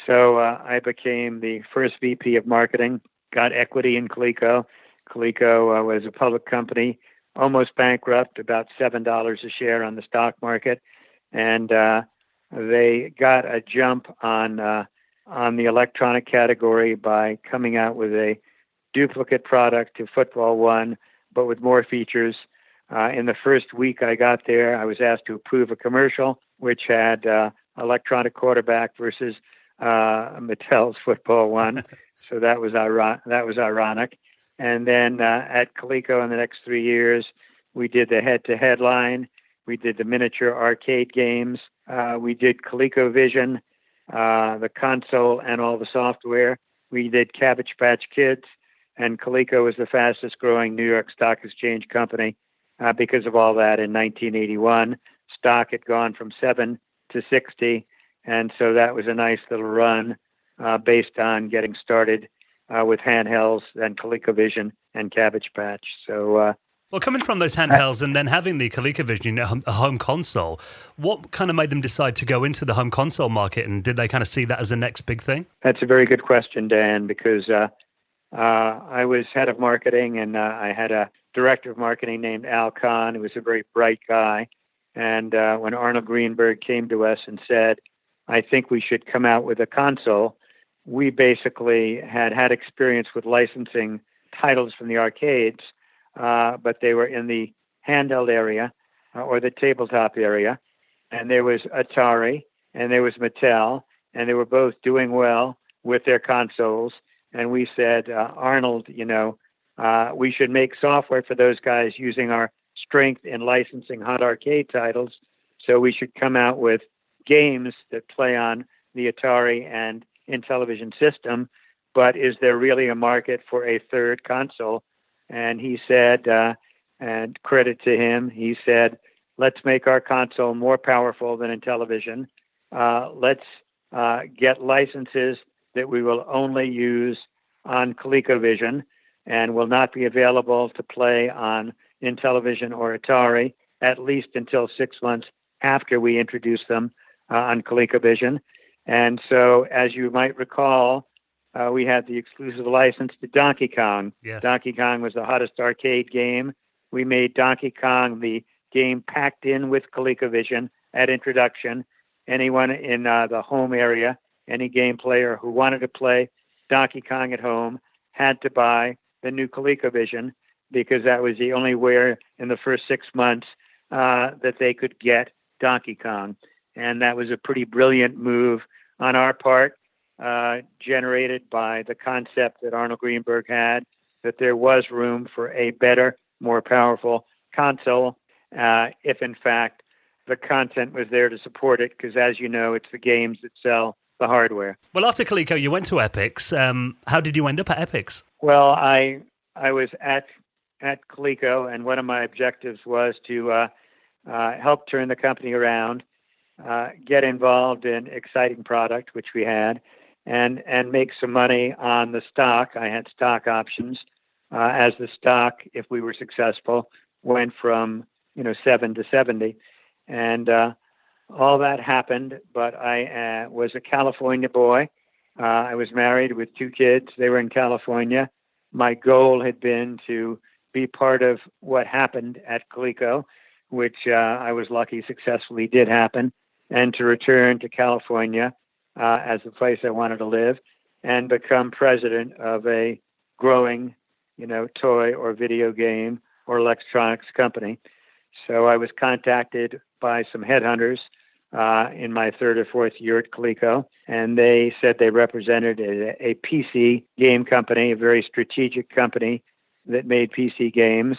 So I became the first VP of marketing, got equity in Coleco. Coleco was a public company, almost bankrupt, about $7 a share on the stock market. And they got a jump on the electronic category by coming out with a duplicate product to Football 1, but with more features. In the first week I got there, I was asked to approve a commercial, which had electronic quarterback versus Mattel's Football 1. So that was ironic. And then at Coleco in the next 3 years, we did the head-to-head line. We did the miniature arcade games. We did ColecoVision, the console and all the software. We did Cabbage Patch Kids. And Coleco was the fastest growing New York Stock Exchange company because of all that in 1981. Stock had gone from 7 to 60. And so that was a nice little run based on getting started with handhelds and ColecoVision and Cabbage Patch. So,
well, coming from those handhelds and then having the ColecoVision, a home console, what kind of made them decide to go into the home console market? And did they kind of see that as the next big thing?
That's a very good question, Dan, because I was head of marketing and I had a director of marketing named Al Kahn, who was a very bright guy. And when Arnold Greenberg came to us and said, I think we should come out with a console, we basically had experience with licensing titles from the arcades, but they were in the handheld area or the tabletop area. And there was Atari and there was Mattel, and they were both doing well with their consoles. And we said, Arnold, we should make software for those guys using our strength in licensing hot arcade titles. So we should come out with games that play on the Atari and Intellivision system. But is there really a market for a third console? And he said, and credit to him, he said, let's make our console more powerful than Intellivision. Let's get licenses that we will only use on ColecoVision and will not be available to play on Intellivision or Atari, at least until 6 months after we introduce them on ColecoVision. And so, as you might recall, we had the exclusive license to Donkey Kong.
Yes.
Donkey Kong was the hottest arcade game. We made Donkey Kong the game packed in with ColecoVision at introduction. Anyone in the home area, any game player who wanted to play Donkey Kong at home had to buy the new ColecoVision because that was the only way in the first 6 months that they could get Donkey Kong. And that was a pretty brilliant move on our part, generated by the concept that Arnold Greenberg had, that there was room for a better, more powerful console, if in fact the content was there to support it, because as you know, it's the games that sell the hardware.
Well, after Coleco, you went to Epix. How did you end up at Epix?
Well, I was at Coleco, and one of my objectives was to help turn the company around, get involved in exciting product, which we had, and make some money on the stock. I had stock options, as the stock, if we were successful, went from 7 to 70, and all that happened. But I was a California boy. I was married with 2 kids. They were in California. My goal had been to be part of what happened at Coleco, which I was lucky successfully did happen, and to return to California as the place I wanted to live and become president of a growing, toy or video game or electronics company. So I was contacted by some headhunters in my 3rd or 4th year at Coleco, and they said they represented a PC game company, a very strategic company that made PC games,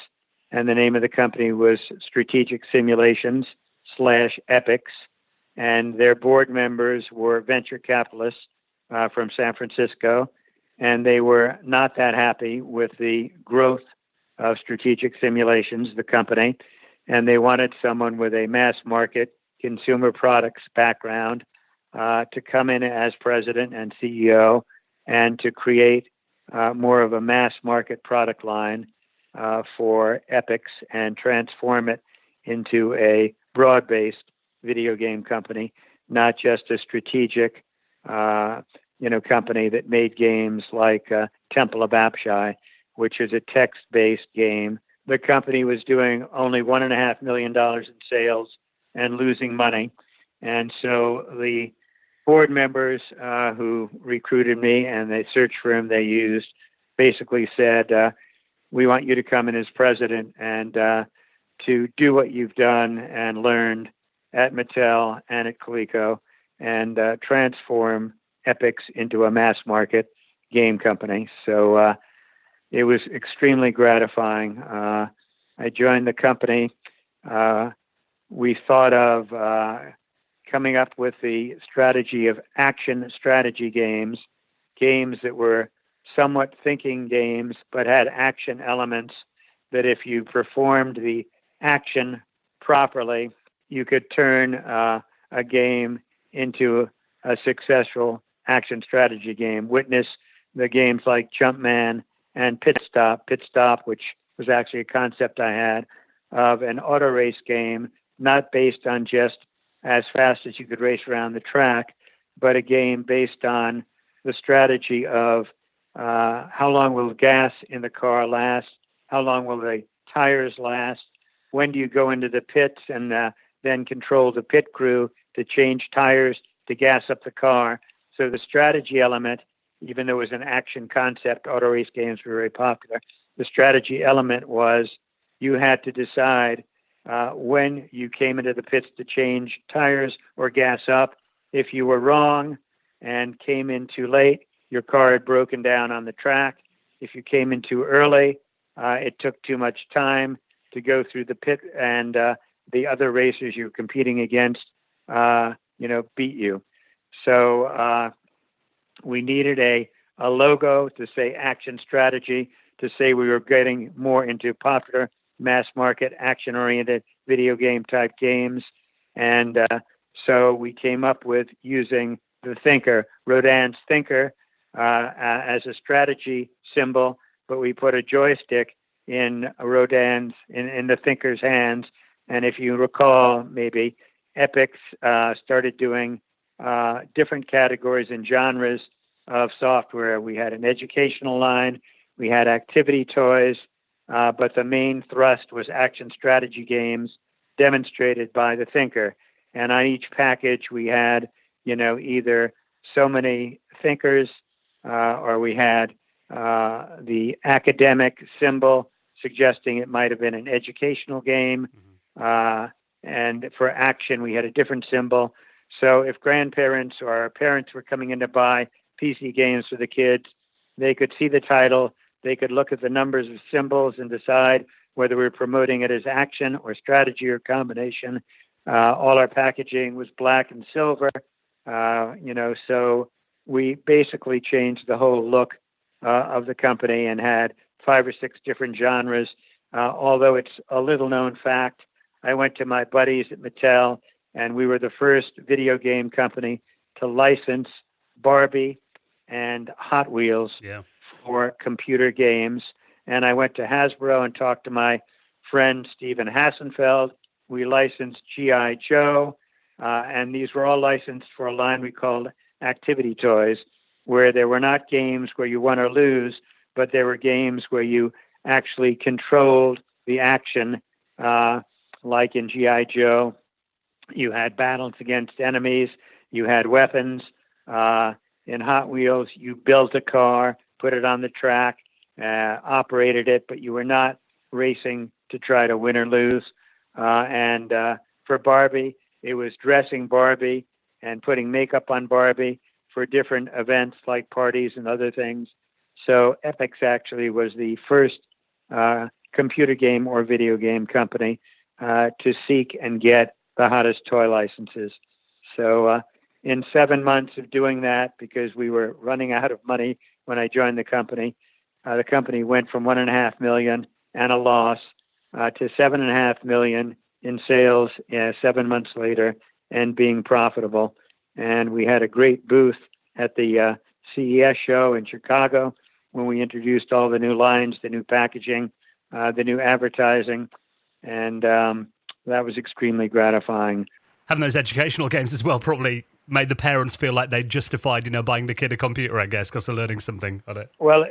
and the name of the company was Strategic Simulations / Epics, and their board members were venture capitalists from San Francisco, and they were not that happy with the growth of Strategic Simulations, the company, and they wanted someone with a mass market consumer products background to come in as president and CEO and to create more of a mass market product line for Epics and transform it into a broad-based video game company, not just a strategic company that made games like Temple of Apshai, which is a text-based game. The company was doing only $1.5 million in sales and losing money. And so the board members who recruited me and the search firm they used basically said, we want you to come in as president and to do what you've done and learned at Mattel and at Coleco and transform Epics into a mass market game company. So it was extremely gratifying. I joined the company. We thought of coming up with the strategy of action strategy games that were somewhat thinking games, but had action elements that if you performed the action properly, you could turn a game into a successful action strategy game. Witness the games like Jumpman and Pit Stop, which was actually a concept I had of an auto race game, not based on just as fast as you could race around the track, but a game based on the strategy of how long will the gas in the car last, how long will the tires last, when do you go into the pits and then control the pit crew to change tires to gas up the car. So the strategy element, even though it was an action concept, auto race games were very popular. The strategy element was you had to decide when you came into the pits to change tires or gas up. If you were wrong and came in too late, your car had broken down on the track. If you came in too early, it took too much time to go through the pit, and the other racers you're competing against, beat you. So we needed a logo to say action strategy, to say we were getting more into popular mass market action-oriented video game type games. And so we came up with using the Thinker, Rodin's Thinker, as a strategy symbol, but we put a joystick in Rodin's, in the Thinker's hands. And if you recall, maybe Epics started doing different categories and genres of software. We had an educational line, we had activity toys, but the main thrust was action strategy games demonstrated by the Thinker. And on each package, we had, either so many Thinkers, or we had the academic symbol suggesting it might have been an educational game. And for action, we had a different symbol. So if grandparents or parents were coming in to buy PC games for the kids, they could see the title, they could look at the numbers of symbols and decide whether we were promoting it as action or strategy or combination. All our packaging was black and silver, so we basically changed the whole look of the company and had 5 or 6 different genres. Although it's a little known fact, I went to my buddies at Mattel, and we were the first video game company to license Barbie and Hot Wheels for computer games. And I went to Hasbro and talked to my friend Stephen Hassenfeld. We licensed G.I. Joe, and these were all licensed for a line we called activity toys, where there were not games where you won or lose, but there were games where you actually controlled the action, like in G.I. Joe. You had battles against enemies. You had weapons. In Hot Wheels, you built a car, put it on the track, operated it, but you were not racing to try to win or lose. And for Barbie, it was dressing Barbie and putting makeup on Barbie for different events like parties and other things. So Epix actually was the first computer game or video game company to seek and get the hottest toy licenses. So in 7 months of doing that, because we were running out of money when I joined the company went from $1.5 million and a loss to $7.5 million in sales 7 months later and being profitable. And we had a great booth at the CES show in Chicago when we introduced all the new lines, the new packaging, the new advertising, and that was extremely gratifying.
Having those educational games as well probably made the parents feel like they justified, buying the kid a computer, I guess, because they're learning something on it.
Well,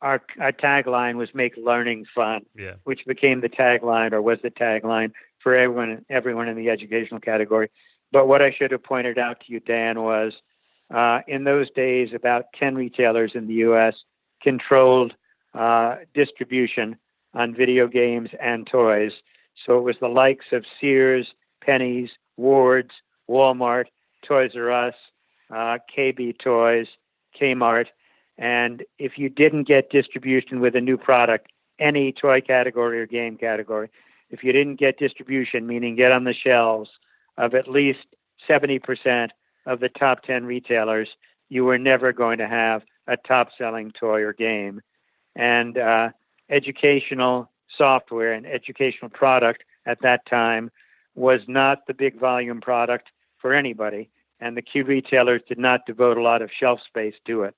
our tagline was "Make learning fun," which became the tagline, or was the tagline, for everyone in the educational category. But what I should have pointed out to you, Dan, was in those days, about 10 retailers in the U.S. controlled distribution on video games and toys. So it was the likes of Sears, Penny's, Ward's, Walmart, Toys R Us, KB Toys, Kmart. And if you didn't get distribution with a new product, any toy category or game category, if you didn't get distribution, meaning get on the shelves of at least 70% of the top 10 retailers, you were never going to have a top-selling toy or game. And educational software and educational product at that time was not the big volume product for anybody, and the key retailers did not devote a lot of shelf space to it.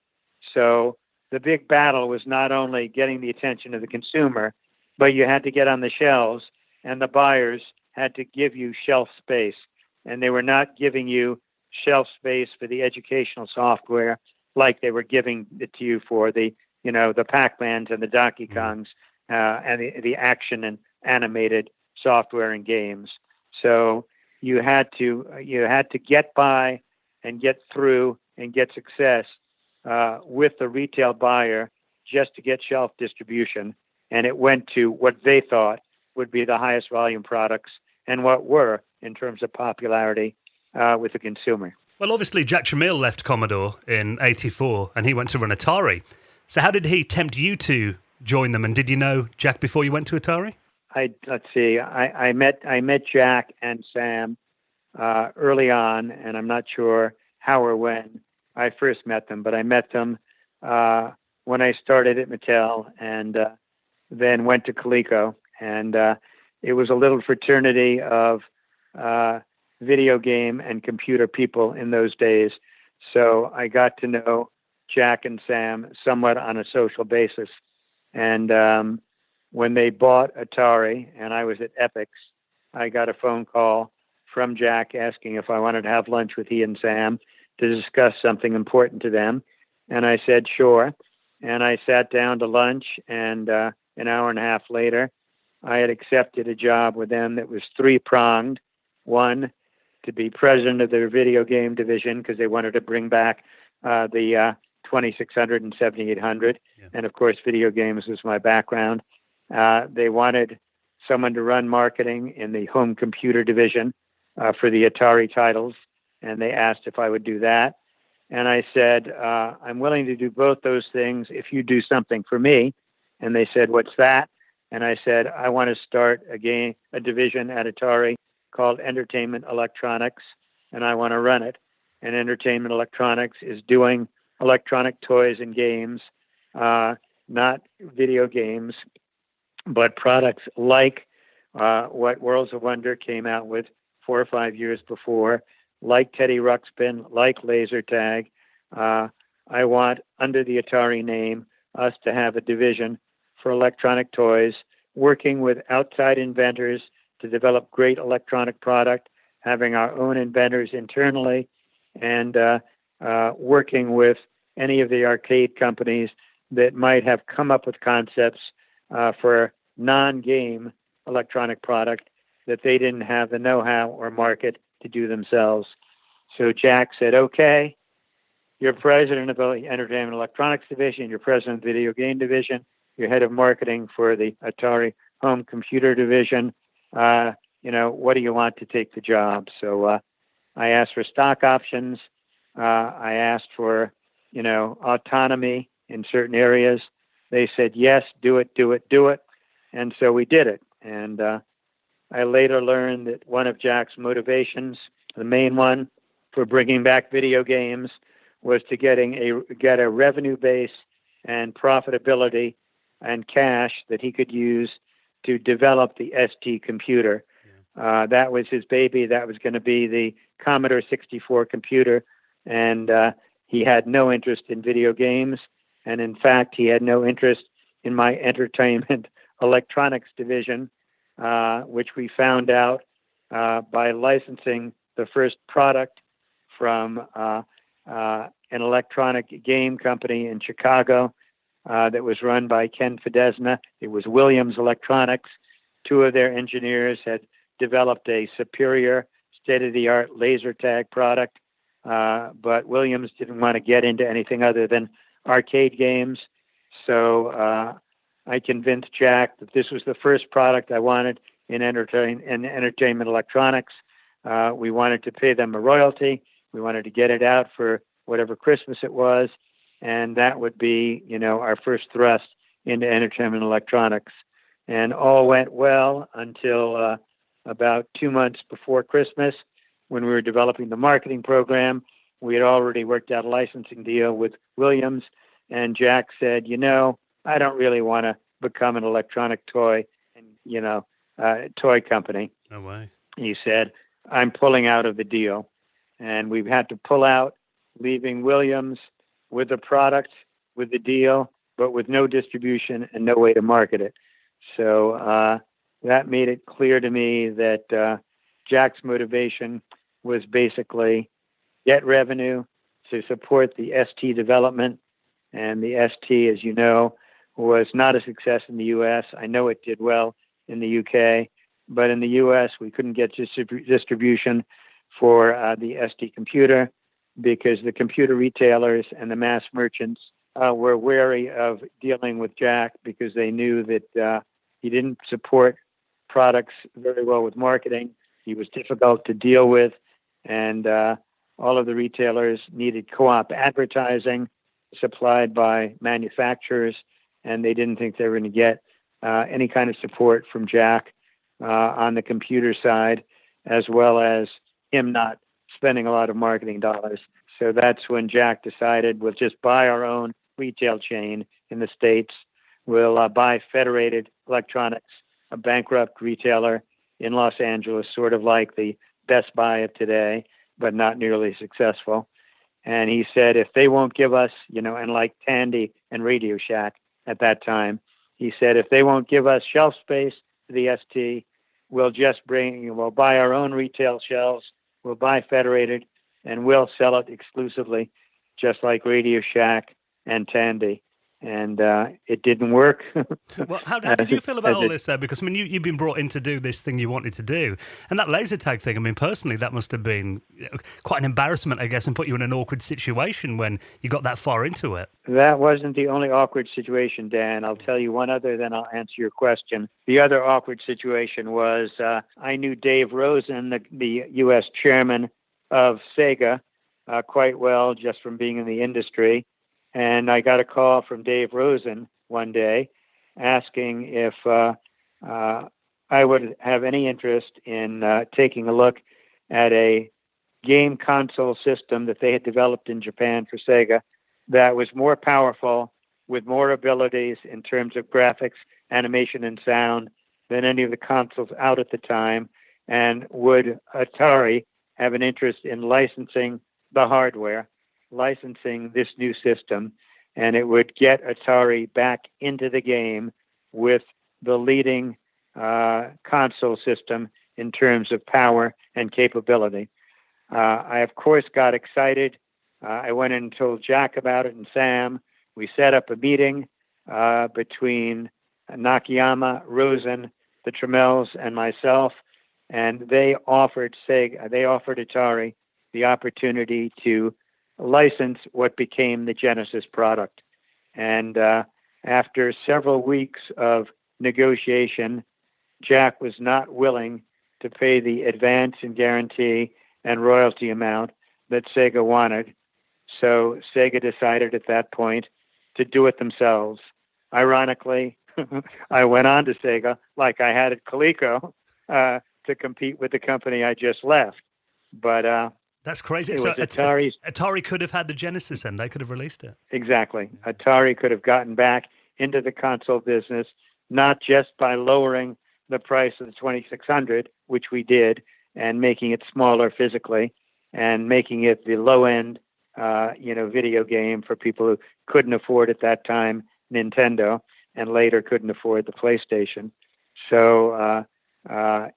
So the big battle was not only getting the attention of the consumer, but you had to get on the shelves, and the buyers had to give you shelf space, and they were not giving you shelf space for the educational software like they were giving it to you for the Pac-Mans and the Donkey Kongs and the action and animated software and games. So you had to get by and get through and get success with the retail buyer just to get shelf distribution, and it went to what they thought would be the highest volume products and what were in terms of popularity with the consumer.
Well, obviously Jack Tramiel left Commodore in '84 and he went to run Atari. So how did he tempt you to join them? And did you know Jack before you went to Atari?
Let's see. I met Jack and Sam early on, and I'm not sure how or when I first met them, but I met them when I started at Mattel and then went to Coleco. And it was a little fraternity of video game and computer people in those days. So I got to know Jack and Sam somewhat on a social basis. And when they bought Atari and I was at Epix, I got a phone call from Jack asking if I wanted to have lunch with he and Sam to discuss something important to them. And I said, sure. And I sat down to lunch, and an hour and a half later, I had accepted a job with them that was three-pronged. One, to be president of their video game division because they wanted to bring back the 2600 and 7800. Yeah. And of course, video games was my background. They wanted someone to run marketing in the home computer division for the Atari titles. And they asked if I would do that. And I said, I'm willing to do both those things if you do something for me. And they said, what's that? And I said, I want to start a division at Atari called Entertainment Electronics, and I want to run it. And Entertainment Electronics is doing electronic toys and games, not video games, but products like what Worlds of Wonder came out with 4 or 5 years before, like Teddy Ruxpin, like Laser Tag. I want, under the Atari name, us to have a division for electronic toys, working with outside inventors to develop great electronic product, having our own inventors internally, and working with any of the arcade companies that might have come up with concepts for non-game electronic product that they didn't have the know-how or market to do themselves. So Jack said, okay, you're president of the Entertainment Electronics Division, you're president of the Video Game Division, you're head of marketing for the Atari Home Computer Division. What do you want to take the job? So I asked for stock options. I asked for, autonomy in certain areas. They said, yes, do it. And so we did it. And I later learned that one of Jack's motivations, the main one for bringing back video games, was to get a revenue base and profitability and cash that he could use to develop the ST computer. That was his baby. That was going to be the Commodore 64 computer. And he had no interest in video games. And in fact, he had no interest in my entertainment electronics division, which we found out by licensing the first product from an electronic game company in Chicago that was run by Ken Fidesna. It was Williams Electronics. Two of their engineers had developed a superior state-of-the-art laser tag product, but Williams didn't want to get into anything other than arcade games. So I convinced Jack that this was the first product I wanted in entertainment electronics. We wanted to pay them a royalty. We wanted to get it out for whatever Christmas it was, and that would be, our first thrust into entertainment electronics. And all went well until about 2 months before Christmas, when we were developing the marketing program. We had already worked out a licensing deal with Williams, and Jack said, I don't really want to become an electronic toy, toy company.
No way.
He said, I'm pulling out of the deal. And we've had to pull out, leaving Williams with the product, with the deal, but with no distribution and no way to market it. So that made it clear to me that Jack's motivation was basically get revenue to support the ST development. And the ST, as you know, was not a success in the U.S. I know it did well in the UK, but in the U.S. we couldn't get distribution for the ST computer because the computer retailers and the mass merchants were wary of dealing with Jack because they knew that he didn't support products very well with marketing. He was difficult to deal with, and all of the retailers needed co-op advertising supplied by manufacturers, and they didn't think they were going to get any kind of support from Jack on the computer side, as well as him not spending a lot of marketing dollars. So that's when Jack decided we'll just buy our own retail chain in the States. We'll buy Federated Electronics, a bankrupt retailer in Los Angeles, sort of like the Best Buy of today, but not nearly successful. And he said, if they won't give us, and like Tandy and Radio Shack at that time, he said, if they won't give us shelf space to the ST, we'll buy our own retail shelves, we'll buy Federated, and we'll sell it exclusively, just like Radio Shack and Tandy. And it didn't work.
Well, how did you feel about all this, though? Because, you've been brought in to do this thing you wanted to do. And that laser tag thing, personally, that must have been quite an embarrassment, I guess, and put you in an awkward situation when you got that far into it.
That wasn't the only awkward situation, Dan. I'll tell you one other, then I'll answer your question. The other awkward situation was I knew Dave Rosen, the U.S. chairman of Sega, quite well just from being in the industry. And I got a call from Dave Rosen one day asking if I would have any interest in taking a look at a game console system that they had developed in Japan for Sega that was more powerful, with more abilities in terms of graphics, animation, and sound than any of the consoles out at the time. And would Atari have an interest in licensing the hardware, licensing this new system? and it would get Atari back into the game with the leading console system in terms of power and capability. I, of course, got excited. I went in and told Jack about it and Sam. We set up a meeting between Nakayama, Rosen, the Tramiels, and myself, and they offered Atari the opportunity to license what became the Genesis product. And after several weeks of negotiation, Jack was not willing to pay the advance and guarantee and royalty amount that Sega wanted. So Sega decided at that point to do it themselves. Ironically, I went on to Sega like I had at Coleco to compete with the company I just left. But
that's crazy.
So
Atari could have had the Genesis and they could have released it.
Exactly. Atari could have gotten back into the console business, not just by lowering the price of the 2600, which we did, and making it smaller physically, and making it the low-end, video game for people who couldn't afford at that time Nintendo, and later couldn't afford the PlayStation. So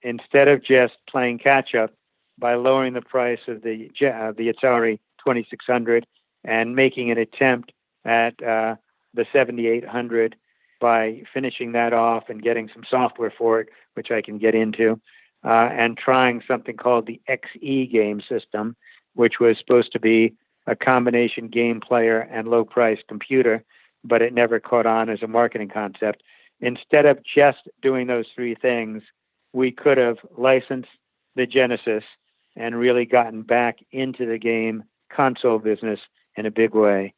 instead of just playing catch-up by lowering the price of the Atari 2600 and making an attempt at the 7800 by finishing that off and getting some software for it, which I can get into, and trying something called the XE game system, which was supposed to be a combination game player and low-price computer, but it never caught on as a marketing concept. Instead of just doing those three things, we could have licensed the Genesis and really gotten back into the game console business in a big way.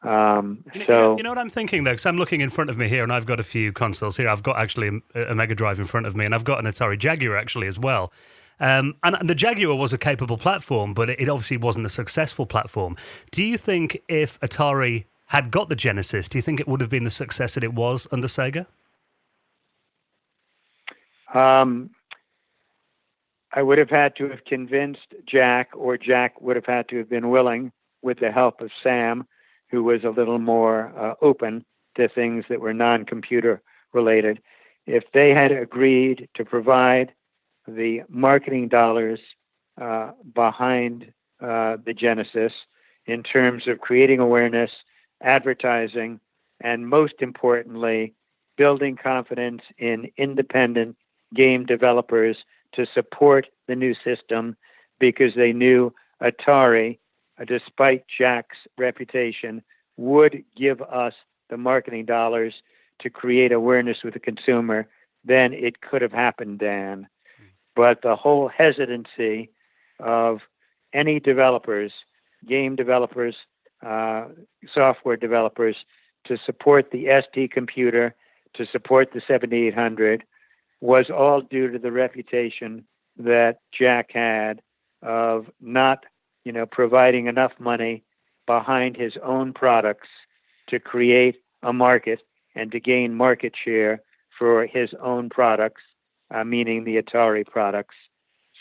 You know what I'm thinking, though? Because I'm looking in front of me here, and I've got a few consoles here. I've got actually a Mega Drive in front of me, and I've got an Atari Jaguar actually as well. And the Jaguar was a capable platform, but it obviously wasn't a successful platform. Do you think if Atari had got the Genesis, do you think it would have been the success that it was under Sega?
I would have had to have convinced Jack, or Jack would have had to have been willing, with the help of Sam, who was a little more open to things that were non-computer related. If they had agreed to provide the marketing dollars behind the Genesis in terms of creating awareness, advertising, and most importantly, building confidence in independent game developers to support the new system, because they knew Atari, despite Jack's reputation, would give us the marketing dollars to create awareness with the consumer, then it could have happened, Dan. But the whole hesitancy of any developers, game developers, software developers, to support the ST computer, to support the 7800, was all due to the reputation that Jack had of not, providing enough money behind his own products to create a market and to gain market share for his own products, meaning the Atari products,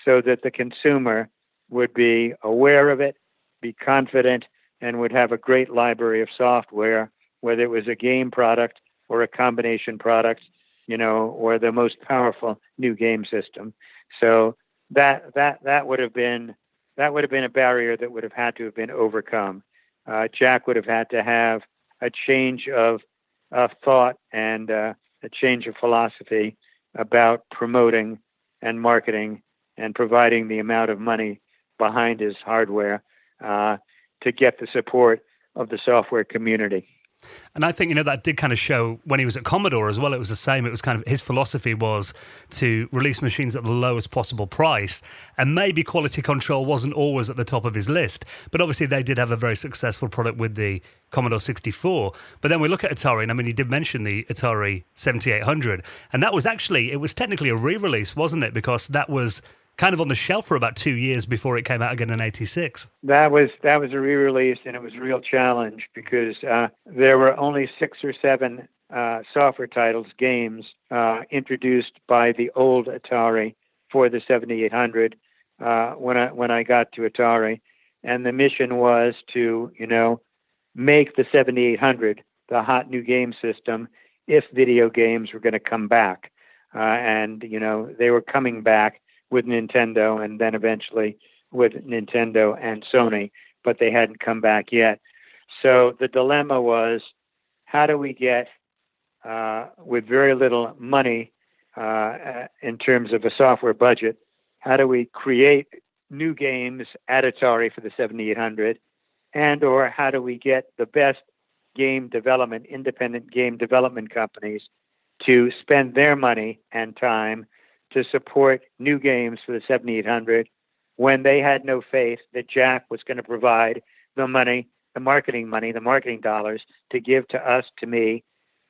so that the consumer would be aware of it, be confident, and would have a great library of software, whether it was a game product or a combination product, or the most powerful new game system. So that would have been a barrier that would have had to have been overcome. Jack would have had to have a change of thought and a change of philosophy about promoting and marketing and providing the amount of money behind his hardware to get the support of the software community.
And I think, that did kind of show when he was at Commodore as well. It was the same. It was kind of his philosophy was to release machines at the lowest possible price. And maybe quality control wasn't always at the top of his list. But obviously they did have a very successful product with the Commodore 64. But then we look at Atari, and you did mention the Atari 7800. And that was it was technically a re-release, wasn't it? Because that was kind of on the shelf for about 2 years before it came out again in '86.
That was a re-release, and it was a real challenge because there were only 6 or 7 software titles, games, introduced by the old Atari for the 7800 when I got to Atari, and the mission was to make the 7800 the hot new game system if video games were going to come back. And, they were coming back with Nintendo and then eventually with Nintendo and Sony, but they hadn't come back yet. So the dilemma was, how do we get, with very little money in terms of a software budget, how do we create new games at Atari for the 7800, and or how do we get the best independent game development companies to spend their money and time to support new games for the 7800 when they had no faith that Jack was going to provide the marketing dollars to give to us, to me,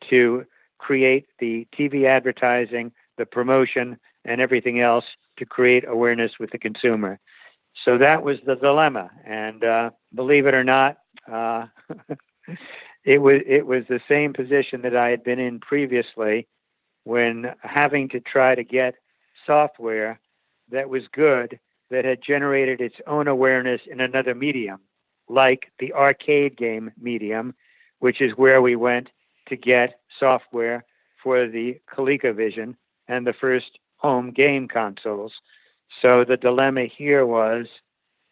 to create the TV advertising, the promotion, and everything else to create awareness with the consumer. So that was the dilemma. And believe it or not, it was the same position that I had been in previously, when having to try to get software that was good, that had generated its own awareness in another medium, like the arcade game medium, which is where we went to get software for the ColecoVision and the first home game consoles. So the dilemma here was,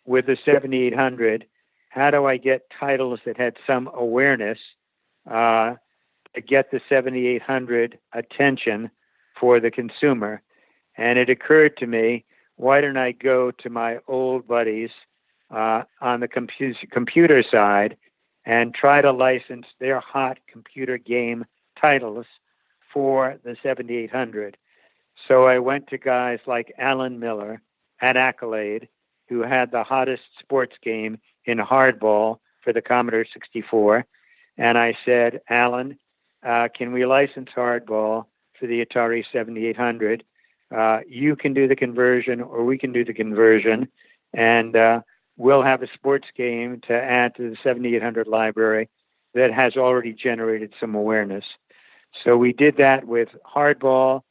with the 7800, how do I get titles that had some awareness to get the 7800 attention for the consumer? And it occurred to me, why don't I go to my old buddies on the computer side and try to license their hot computer game titles for the 7800? So I went to guys like Alan Miller at Accolade, who had the hottest sports game in Hardball for the Commodore 64. And I said, Alan, can we license Hardball for the Atari 7800? You can do the conversion, or we can do the conversion, and we'll have a sports game to add to the 7800 library that has already generated some awareness. So we did that with Hardball.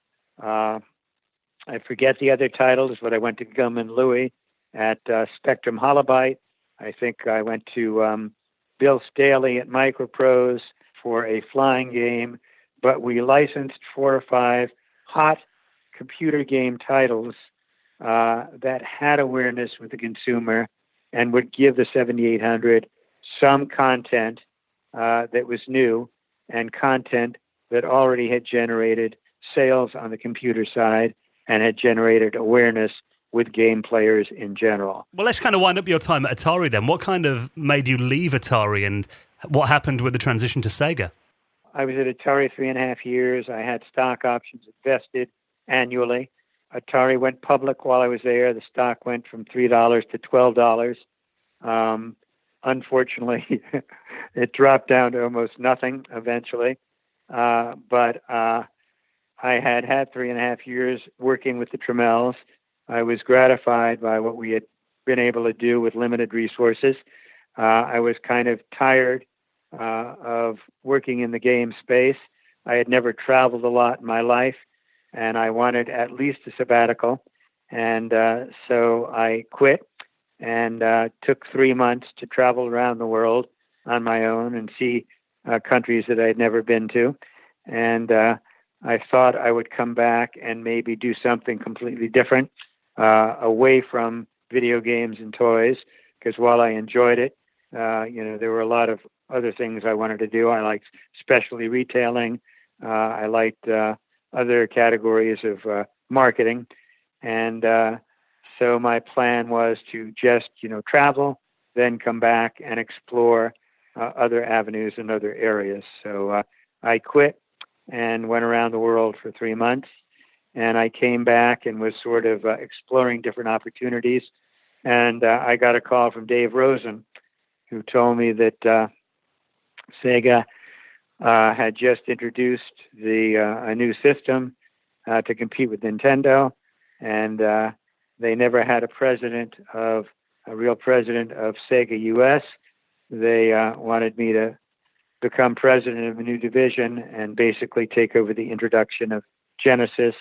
I forget the other titles, but I went to Gilman Louie at Spectrum Holobyte. I think I went to Bill Staley at Microprose for a flying game. But we licensed 4 or 5 hot computer game titles that had awareness with the consumer and would give the 7800 some content that was new and content that already had generated sales on the computer side and had generated awareness with game players in general.
Well, let's kind of wind up your time at Atari then. What kind of made you leave Atari, and what happened with the transition to Sega?
I was at Atari 3.5 years. I had stock options vested annually. Atari went public while I was there. The stock went from $3 to $12. Unfortunately, it dropped down to almost nothing eventually. But I had 3.5 years working with the Tramiels. I was gratified by what we had been able to do with limited resources. I was kind of tired of working in the game space. I had never traveled a lot in my life, and I wanted at least a sabbatical. And so I quit and took 3 months to travel around the world on my own and see countries that I had never been to. And I thought I would come back and maybe do something completely different, away from video games and toys, because while I enjoyed it, there were a lot of other things I wanted to do. I liked specialty retailing. I liked other categories of marketing. And so my plan was to just, travel, then come back and explore other avenues and other areas. So I quit and went around the world for 3 months. And I came back and was sort of exploring different opportunities. And I got a call from Dave Rosen, who told me that Sega had just introduced a new system to compete with Nintendo, and they never had a real president of Sega US. They wanted me to become president of a new division and basically take over the introduction of Genesis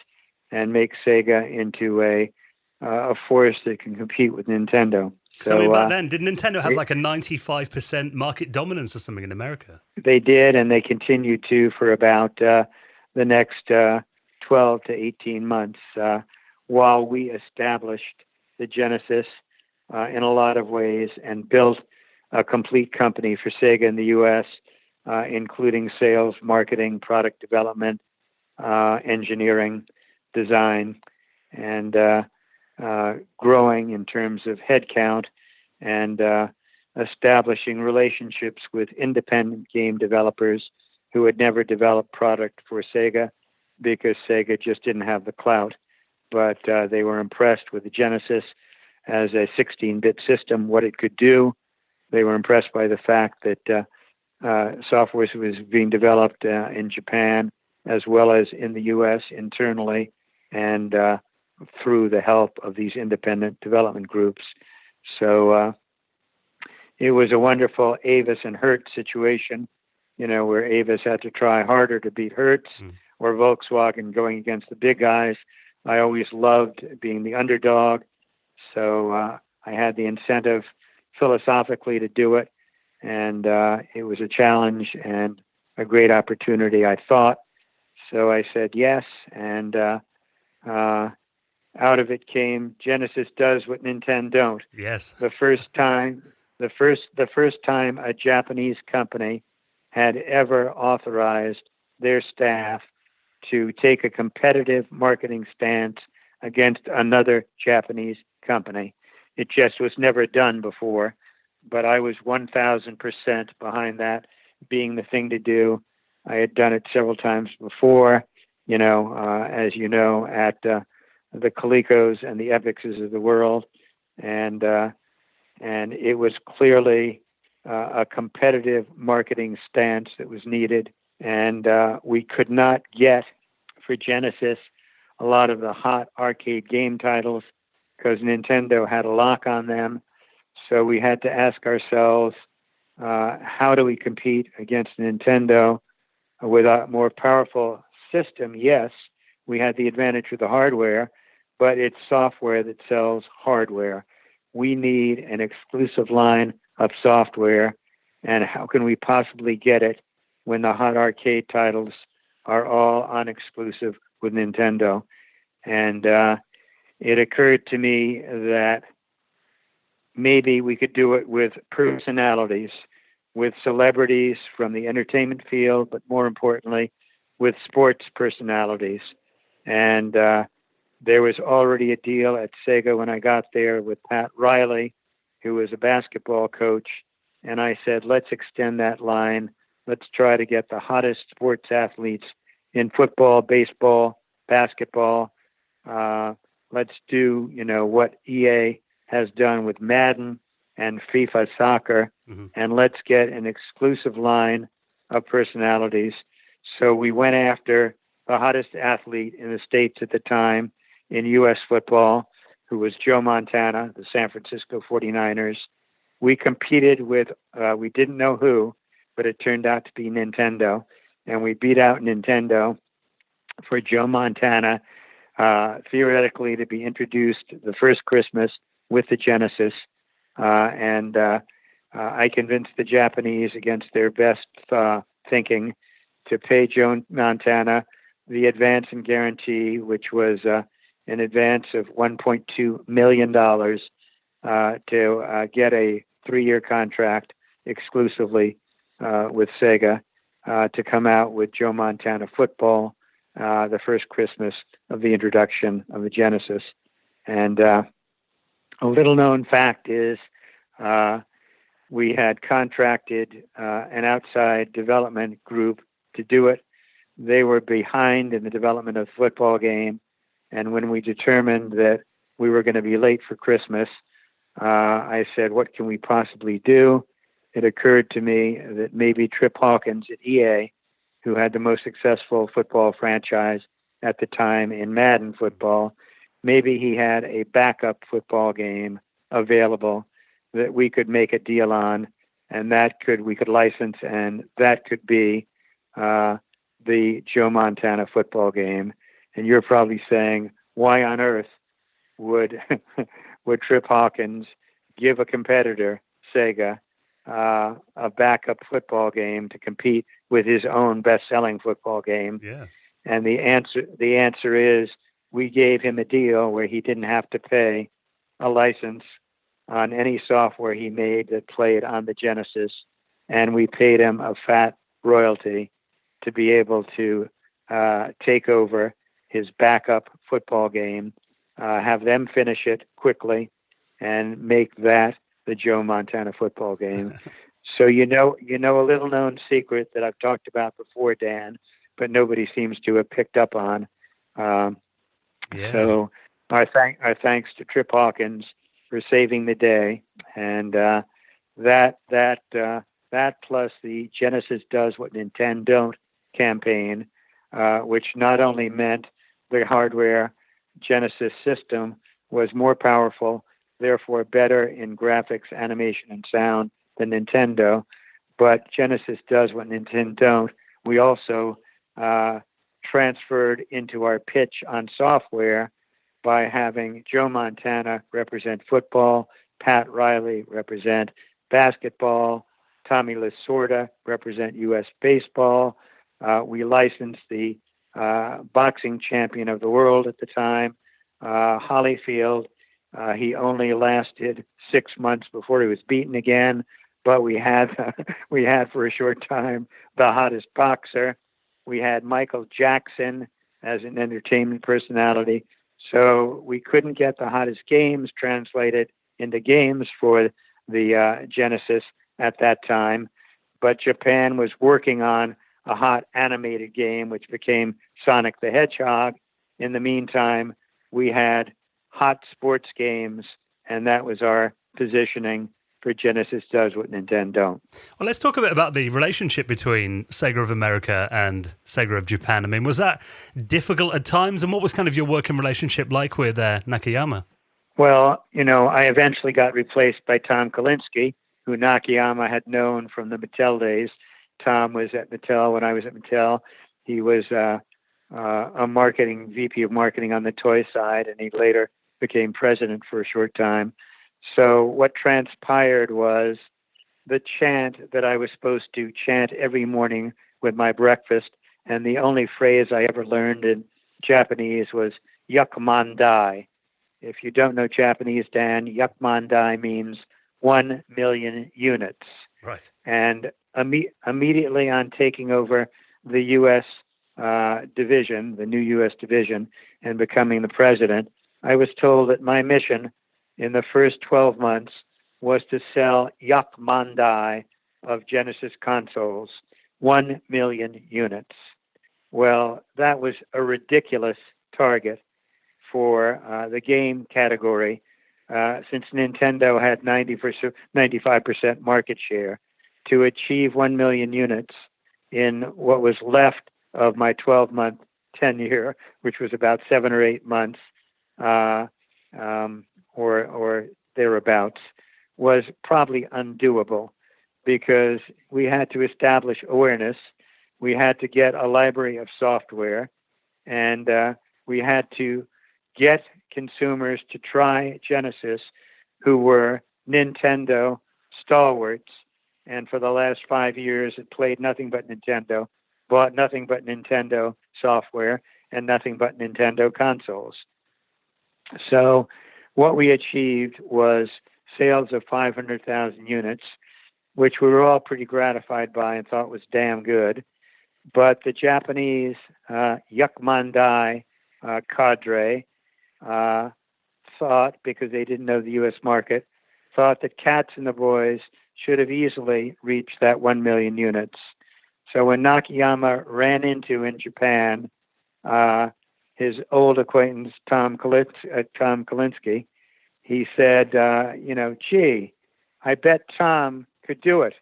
and make Sega into a force that can compete with Nintendo.
Because I mean, back then, did Nintendo have like a 95% market dominance or something in America?
They did, and they continued to for about the next 12 to 18 months while we established the Genesis in a lot of ways and built a complete company for Sega in the U.S., including sales, marketing, product development, engineering, design, and growing in terms of headcount and establishing relationships with independent game developers who had never developed product for Sega because Sega just didn't have the clout. But they were impressed with the Genesis as a 16-bit system, what it could do. They were impressed by the fact that software was being developed in Japan as well as in the U.S. internally and through the help of these independent development groups. So it was a wonderful Avis and Hertz situation, where Avis had to try harder to beat Hertz or Volkswagen going against the big guys. I always loved being the underdog, so I had the incentive philosophically to do it, and it was a challenge and a great opportunity, I thought. So I said yes, and out of it came Genesis does what Nintendo don't.
Yes.
The first time a Japanese company had ever authorized their staff to take a competitive marketing stance against another Japanese company. It just was never done before, but I was 1,000% behind that being the thing to do. I had done it several times before, as you know, at the Colecos and the Epixes of the world, and it was clearly a competitive marketing stance that was needed, and we could not get for Genesis a lot of the hot arcade game titles because Nintendo had a lock on them. So we had to ask ourselves, how do we compete against Nintendo with a more powerful system? Yes, we had the advantage of the hardware, but it's software that sells hardware. We need an exclusive line of software, and how can we possibly get it when the hot arcade titles are all unexclusive with Nintendo? And it occurred to me that maybe we could do it with personalities, with celebrities from the entertainment field, but more importantly, with sports personalities. And there was already a deal at Sega when I got there with Pat Riley, who was a basketball coach. And I said, let's extend that line. Let's try to get the hottest sports athletes in football, baseball, basketball. Let's do, what EA has done with Madden and FIFA soccer, and let's get an exclusive line of personalities. So we went after the hottest athlete in the States at the time in U.S. football, who was Joe Montana, the San Francisco 49ers. We competed with, we didn't know who, but it turned out to be Nintendo, and we beat out Nintendo for Joe Montana, theoretically to be introduced the first Christmas with the Genesis. And I convinced the Japanese against their best thinking to pay Joe Montana the advance and guarantee, which was an advance of $1.2 million to get a 3-year contract exclusively with Sega to come out with Joe Montana football, the first Christmas of the introduction of the Genesis. And a little known fact is we had contracted an outside development group to do it. They were behind in the development of the football game. And when we determined that we were going to be late for Christmas, I said, what can we possibly do? It occurred to me that maybe Trip Hawkins at EA, who had the most successful football franchise at the time in Madden football, maybe he had a backup football game available that we could make a deal on, and we could license, and that could be the Joe Montana football game. And you're probably saying, why on earth would Trip Hawkins give a competitor, Sega, a backup football game to compete with his own best-selling football game.
Yeah.
And the answer is we gave him a deal where he didn't have to pay a license on any software he made that played on the Genesis, and we paid him a fat royalty to be able to take over his backup football game, have them finish it quickly, and make that the Joe Montana football game. So you know a little known secret that I've talked about before, Dan, but nobody seems to have picked up on. So our thanks to Trip Hawkins for saving the day, and that plus the Genesis Does What Nintendo Don't campaign, which not only meant the hardware Genesis system was more powerful, therefore better in graphics, animation, and sound than Nintendo, but Genesis Does What Nintendo Don't. We also transferred into our pitch on software by having Joe Montana represent football, Pat Riley represent basketball, Tommy Lasorda represent U.S. baseball. We licensed the boxing champion of the world at the time, Holyfield. He only lasted 6 months before he was beaten again, but we had for a short time the hottest boxer. We had Michael Jackson as an entertainment personality. So we couldn't get the hottest games translated into games for the Genesis at that time, but Japan was working on a hot animated game, which became Sonic the Hedgehog. In the meantime, we had hot sports games, and that was our positioning for Genesis Does What Nintendo Don't.
Well, let's talk a bit about the relationship between Sega of America and Sega of Japan. I mean, was that difficult at times, and what was kind of your working relationship like with Nakayama?
Well, I eventually got replaced by Tom Kalinske, who Nakayama had known from the Mattel days. Tom was at Mattel when I was at Mattel. He was a VP of marketing on the toy side, and he later became president for a short time. So what transpired was the chant that I was supposed to chant every morning with my breakfast, and the only phrase I ever learned in Japanese was Yakumandai. If you don't know Japanese, Dan, Yakumandai means 1 million units.
Right.
And immediately on taking over the U.S. Division, the new U.S. division, and becoming the president, I was told that my mission in the first 12 months was to sell Yakumandai of Genesis consoles, 1 million units. Well, that was a ridiculous target for the game category, since Nintendo had 95% market share. To achieve 1 million units in what was left of my 12-month tenure, which was about 7 or 8 months, or thereabouts, was probably undoable, because we had to establish awareness, we had to get a library of software, and we had to get consumers to try Genesis who were Nintendo stalwarts, and for the last 5 years had played nothing but Nintendo, bought nothing but Nintendo software, and nothing but Nintendo consoles. So what we achieved was sales of 500,000 units, which we were all pretty gratified by and thought was damn good. But the Japanese Yakumandai cadre thought, because they didn't know the U.S. market, thought that Katz and the boys should have easily reached that 1 million units. So when Nakayama ran into in Japan his old acquaintance Tom Kalinske, he said, gee, I bet Tom could do it.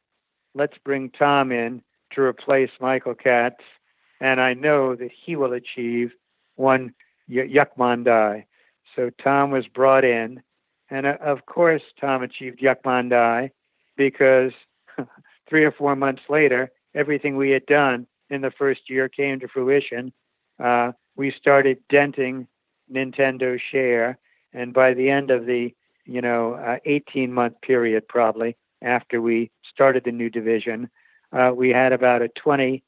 Let's bring Tom in to replace Michael Katz, and I know that he will achieve 1 Yakumandai. So Tom was brought in, and of course Tom achieved Yakumandai, because 3 or 4 months later, everything we had done in the first year came to fruition. We started denting Nintendo's share, and by the end of the 18-month period probably after we started the new division, we had about a 20%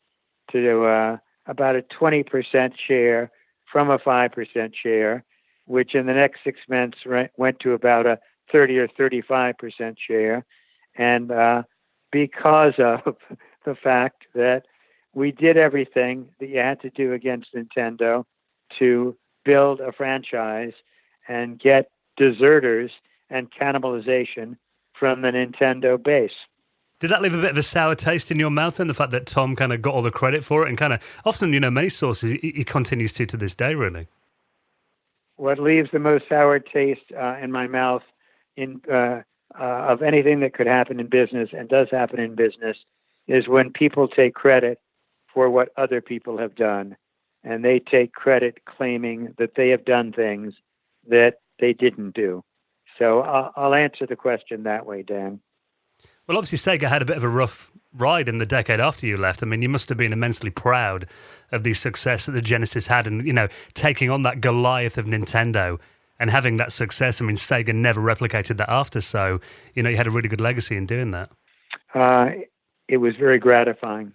share from a 5% share, which in the next 6 months went to about a 30 or 35% share. And because of the fact that we did everything that you had to do against Nintendo to build a franchise and get deserters and cannibalization from the Nintendo base.
Did that leave a bit of a sour taste in your mouth, and the fact that Tom kind of got all the credit for it, and kind of often, many sources, he continues to this day, really?
What leaves the most sour taste in my mouth of anything that could happen in business and does happen in business is when people take credit for what other people have done, and they take credit claiming that they have done things that they didn't do. So I'll answer the question that way, Dan.
Well, obviously, Sega had a bit of a rough ride in the decade after you left. I mean, you must have been immensely proud of the success that the Genesis had and, taking on that Goliath of Nintendo and having that success. I mean, Sega never replicated that after, so, you had a really good legacy in doing that.
It was very gratifying.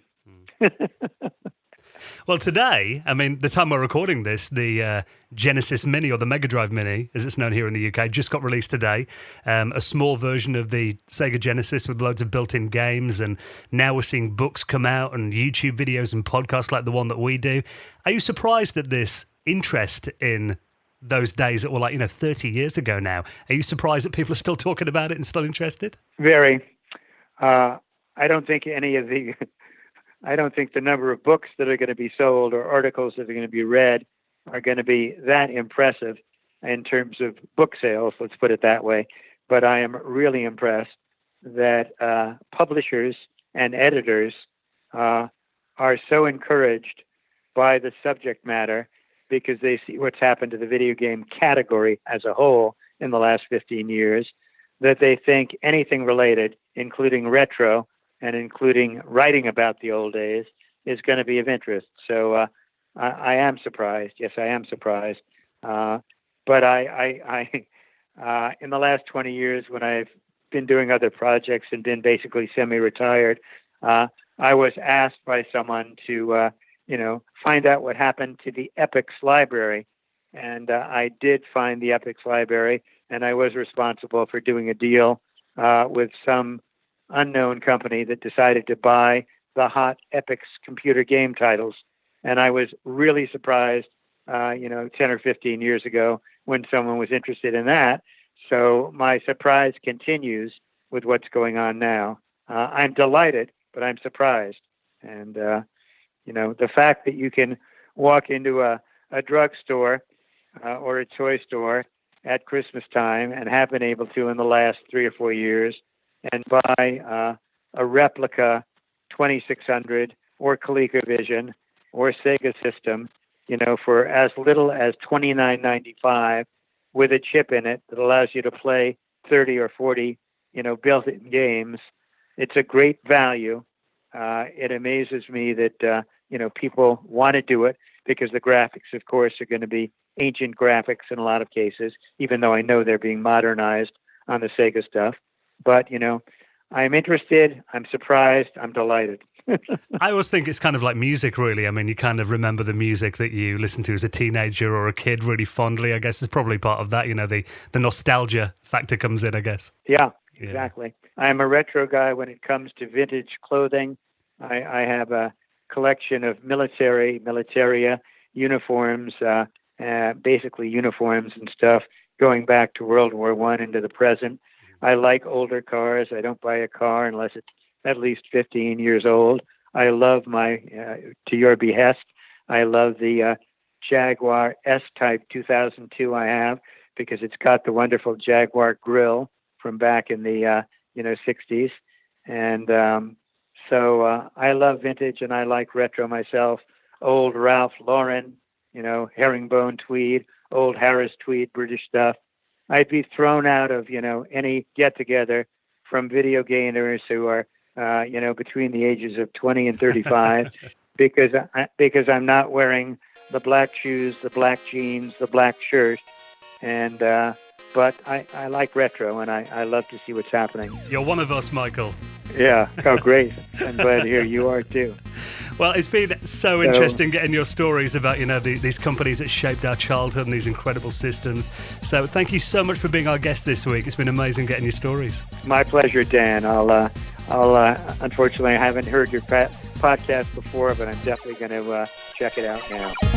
Well, today, I mean, the time we're recording this, the Genesis Mini, or the Mega Drive Mini, as it's known here in the UK, just got released today. A small version of the Sega Genesis with loads of built-in games, and now we're seeing books come out and YouTube videos and podcasts like the one that we do. Are you surprised at this interest in those days that were 30 years ago now? Are you surprised that people are still talking about it and still interested?
Very. I don't think the number of books that are going to be sold or articles that are going to be read are going to be that impressive in terms of book sales, let's put it that way. But I am really impressed that publishers and editors are so encouraged by the subject matter because they see what's happened to the video game category as a whole in the last 15 years, that they think anything related, including retro, and including writing about the old days, is going to be of interest. So I am surprised. Yes, I am surprised. But I in the last 20 years, when I've been doing other projects and been basically semi-retired, I was asked by someone to, find out what happened to the Epics library. And I did find the Epics library, and I was responsible for doing a deal with some unknown company that decided to buy the hot Epics computer game titles. And I was really surprised, 10 or 15 years ago when someone was interested in that. So my surprise continues with what's going on now. I'm delighted, but I'm surprised. And, the fact that you can walk into a drugstore or a toy store at Christmas time, and have been able to in the last 3 or 4 years, and buy a replica 2600 or ColecoVision or Sega system, for as little as $29.95 with a chip in it that allows you to play 30 or 40, built-in games. It's a great value. It amazes me that, people want to do it because the graphics, of course, are going to be ancient graphics in a lot of cases, even though I know they're being modernized on the Sega stuff. But, I'm interested, I'm surprised, I'm delighted.
I always think it's kind of like music, really. I mean, you kind of remember the music that you listened to as a teenager or a kid really fondly. I guess it's probably part of that, the nostalgia factor comes in, I guess.
Yeah, exactly. Yeah. I'm a retro guy when it comes to vintage clothing. I have a collection of militaria uniforms, basically uniforms and stuff going back to World War I into the present. I like older cars. I don't buy a car unless it's at least 15 years old. I love my, to your behest, I love the Jaguar S-Type 2002 I have, because it's got the wonderful Jaguar grille from back in the, 60s. And so I love vintage and I like retro myself. Old Ralph Lauren, herringbone tweed, old Harris tweed, British stuff. I'd be thrown out of, any get-together from video gamers who are, between the ages of 20 and 35 because I'm not wearing the black shoes, the black jeans, the black shirt, and but I like retro, and I love to see what's happening.
You're one of us, Michael.
Yeah. Oh, great. I'm glad to hear you are too.
Well, it's been so interesting getting your stories about, these companies that shaped our childhood and these incredible systems. So thank you so much for being our guest this week. It's been amazing getting your stories.
My pleasure, Dan. I'll unfortunately, I haven't heard your podcast before, but I'm definitely going to check it out now.